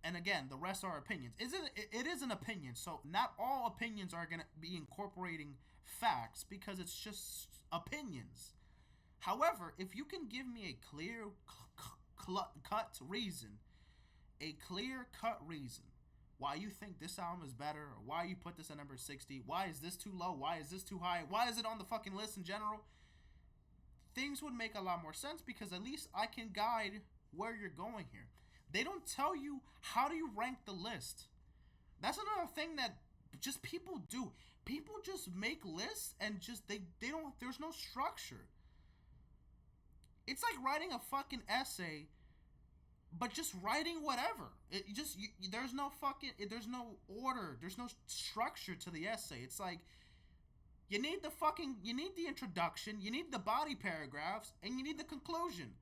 and again, the rest are opinions. It is an opinion, so not all opinions are going to be incorporating facts because it's just opinions. However, if you can give me a clear-cut reason why you think this album is better, or why you put this at number 60, why is this too low, why is this too high, why is it on the fucking list in general, things would make a lot more sense because at least I can guide where you're going here. They don't tell you how do you rank the list. That's another thing that just people do. People just make lists and just they don't, there's no structure. It's like writing a fucking essay, but just writing whatever. There's no order, there's no structure to the essay. It's like you need the introduction, you need the body paragraphs, and you need the conclusion.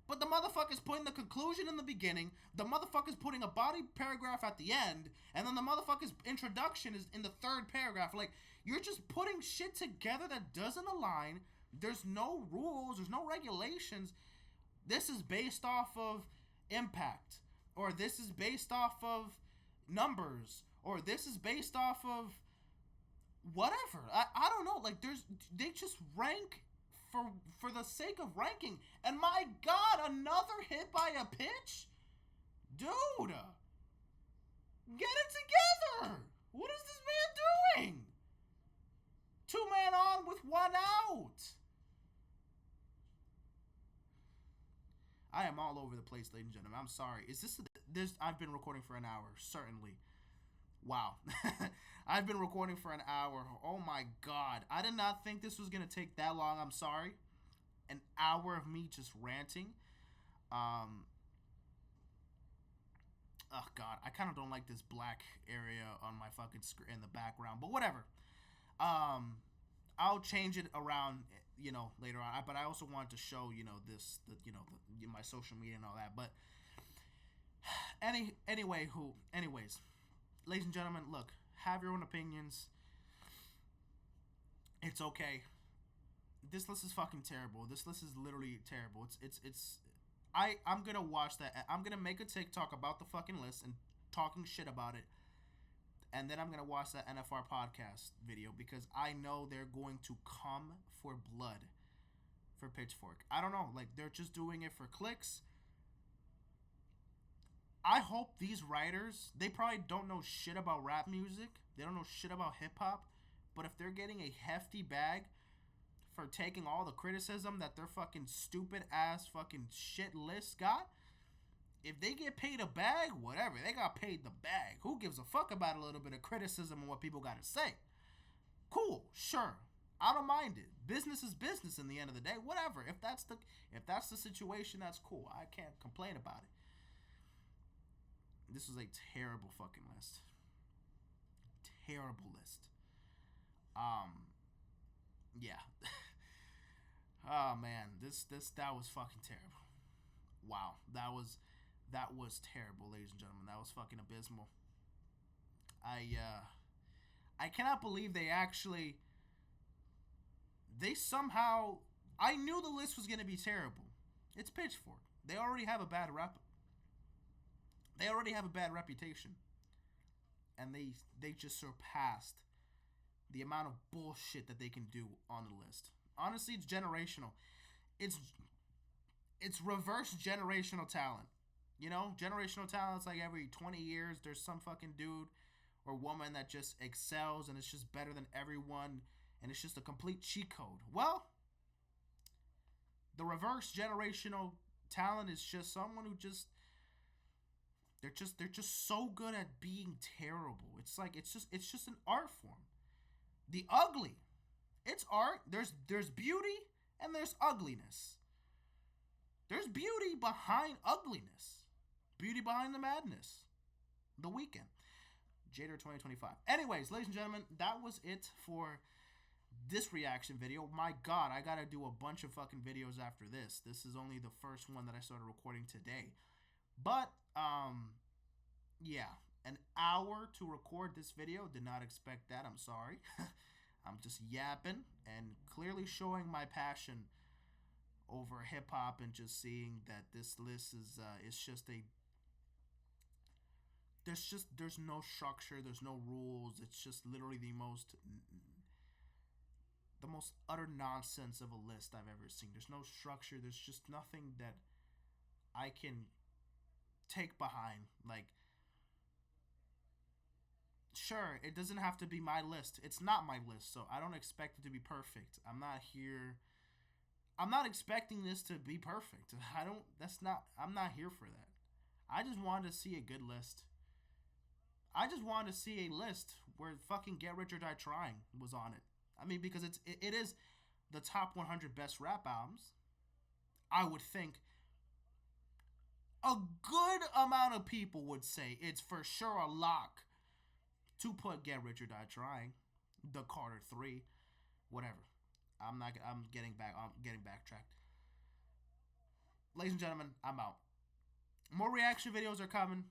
But the motherfucker's putting the conclusion in the beginning, the motherfucker's putting a body paragraph at the end, and then the motherfucker's introduction is in the third paragraph. Like, you're just putting shit together that doesn't align. There's no rules, there's no regulations. This is based off of impact, or this is based off of numbers, or this is based off of whatever. I don't know. Like, they just rank for the sake of ranking. And my God, another hit by a pitch? Dude, get it together. What is this man doing? 2-man on with 1 out. I am all over the place, ladies and gentlemen. I'm sorry. Is this? I've been recording for an hour, certainly. Wow. I've been recording for an hour. Oh my God. I did not think this was going to take that long. I'm sorry. An hour of me just ranting. Oh God. I kind of don't like this black area on my fucking screen in the background, but whatever. I'll change it around, later on. But I also wanted to show, my social media and all that. But anyways, ladies and gentlemen, look, have your own opinions. It's okay. This list is fucking terrible. This list is literally terrible. I'm gonna watch that. I'm gonna make a TikTok about the fucking list and talking shit about it. And then I'm gonna watch that NFR podcast video because I know they're going to come for blood for Pitchfork. I don't know. Like, they're just doing it for clicks. I hope these writers, they probably don't know shit about rap music. They don't know shit about hip-hop. But if they're getting a hefty bag for taking all the criticism that their fucking stupid ass fucking shit list got, if they get paid a bag, whatever. They got paid the bag. Who gives a fuck about a little bit of criticism and what people got to say? Cool, sure. I don't mind it. Business is business in the end of the day. Whatever. If that's the situation, that's cool. I can't complain about it. This was a terrible fucking list. Terrible list. Yeah. Oh man, that was fucking terrible. Wow, that was terrible, ladies and gentlemen. That was fucking abysmal. I cannot believe they somehow. I knew the list was gonna be terrible. It's Pitchfork. They already have a bad rep. They already have a bad reputation, and they just surpassed the amount of bullshit that they can do on the list. Honestly, it's generational. It's reverse generational talent. You know, generational talent's like every 20 years there's some fucking dude or woman that just excels and it's just better than everyone and it's just a complete cheat code. Well, the reverse generational talent is just someone who just they're just so good at being terrible. It's like it's just an art form. The ugly. It's art. There's beauty and there's ugliness. There's beauty behind ugliness. Beauty behind the madness. The Weeknd. Jader 2025. Anyways, ladies and gentlemen, that was it for this reaction video. My God, I gotta do a bunch of fucking videos after this. This is only the first one that I started recording today. But, yeah. An hour to record this video. Did not expect that. I'm sorry. I'm just yapping and clearly showing my passion over hip hop and just seeing that this list is just a there's no structure, there's no rules. It's just literally the most utter nonsense of a list I've ever seen. There's no structure. There's just nothing that I can take behind. Like, sure, it doesn't have to be my list. It's not my list, so I don't expect it to be perfect. I'm not expecting this to be perfect. I'm not here for that. I just wanted to see a good list. I just wanted to see a list where fucking Get Rich or Die Trying was on it. I mean, because it is the top 100 best rap albums. I would think a good amount of people would say it's for sure a lock to put Get Rich or Die Trying, the Carter 3, whatever. I'm getting backtracked. Ladies and gentlemen, I'm out. More reaction videos are coming.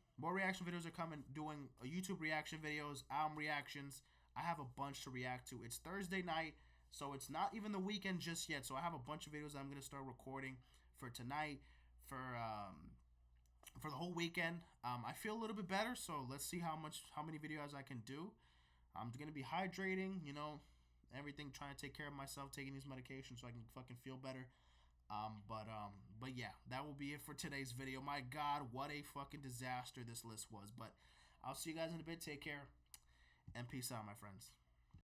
Doing YouTube reaction videos, album reactions. I have a bunch to react to. It's Thursday night, so it's not even the weekend just yet. So I have a bunch of videos that I'm going to start recording for tonight, for the whole weekend. I feel a little bit better, so let's see how many videos I can do. I'm going to be hydrating, everything, trying to take care of myself, taking these medications so I can fucking feel better. But yeah, that will be it for today's video. My God, what a fucking disaster this list was. But I'll see you guys in a bit. Take care and peace out, my friends.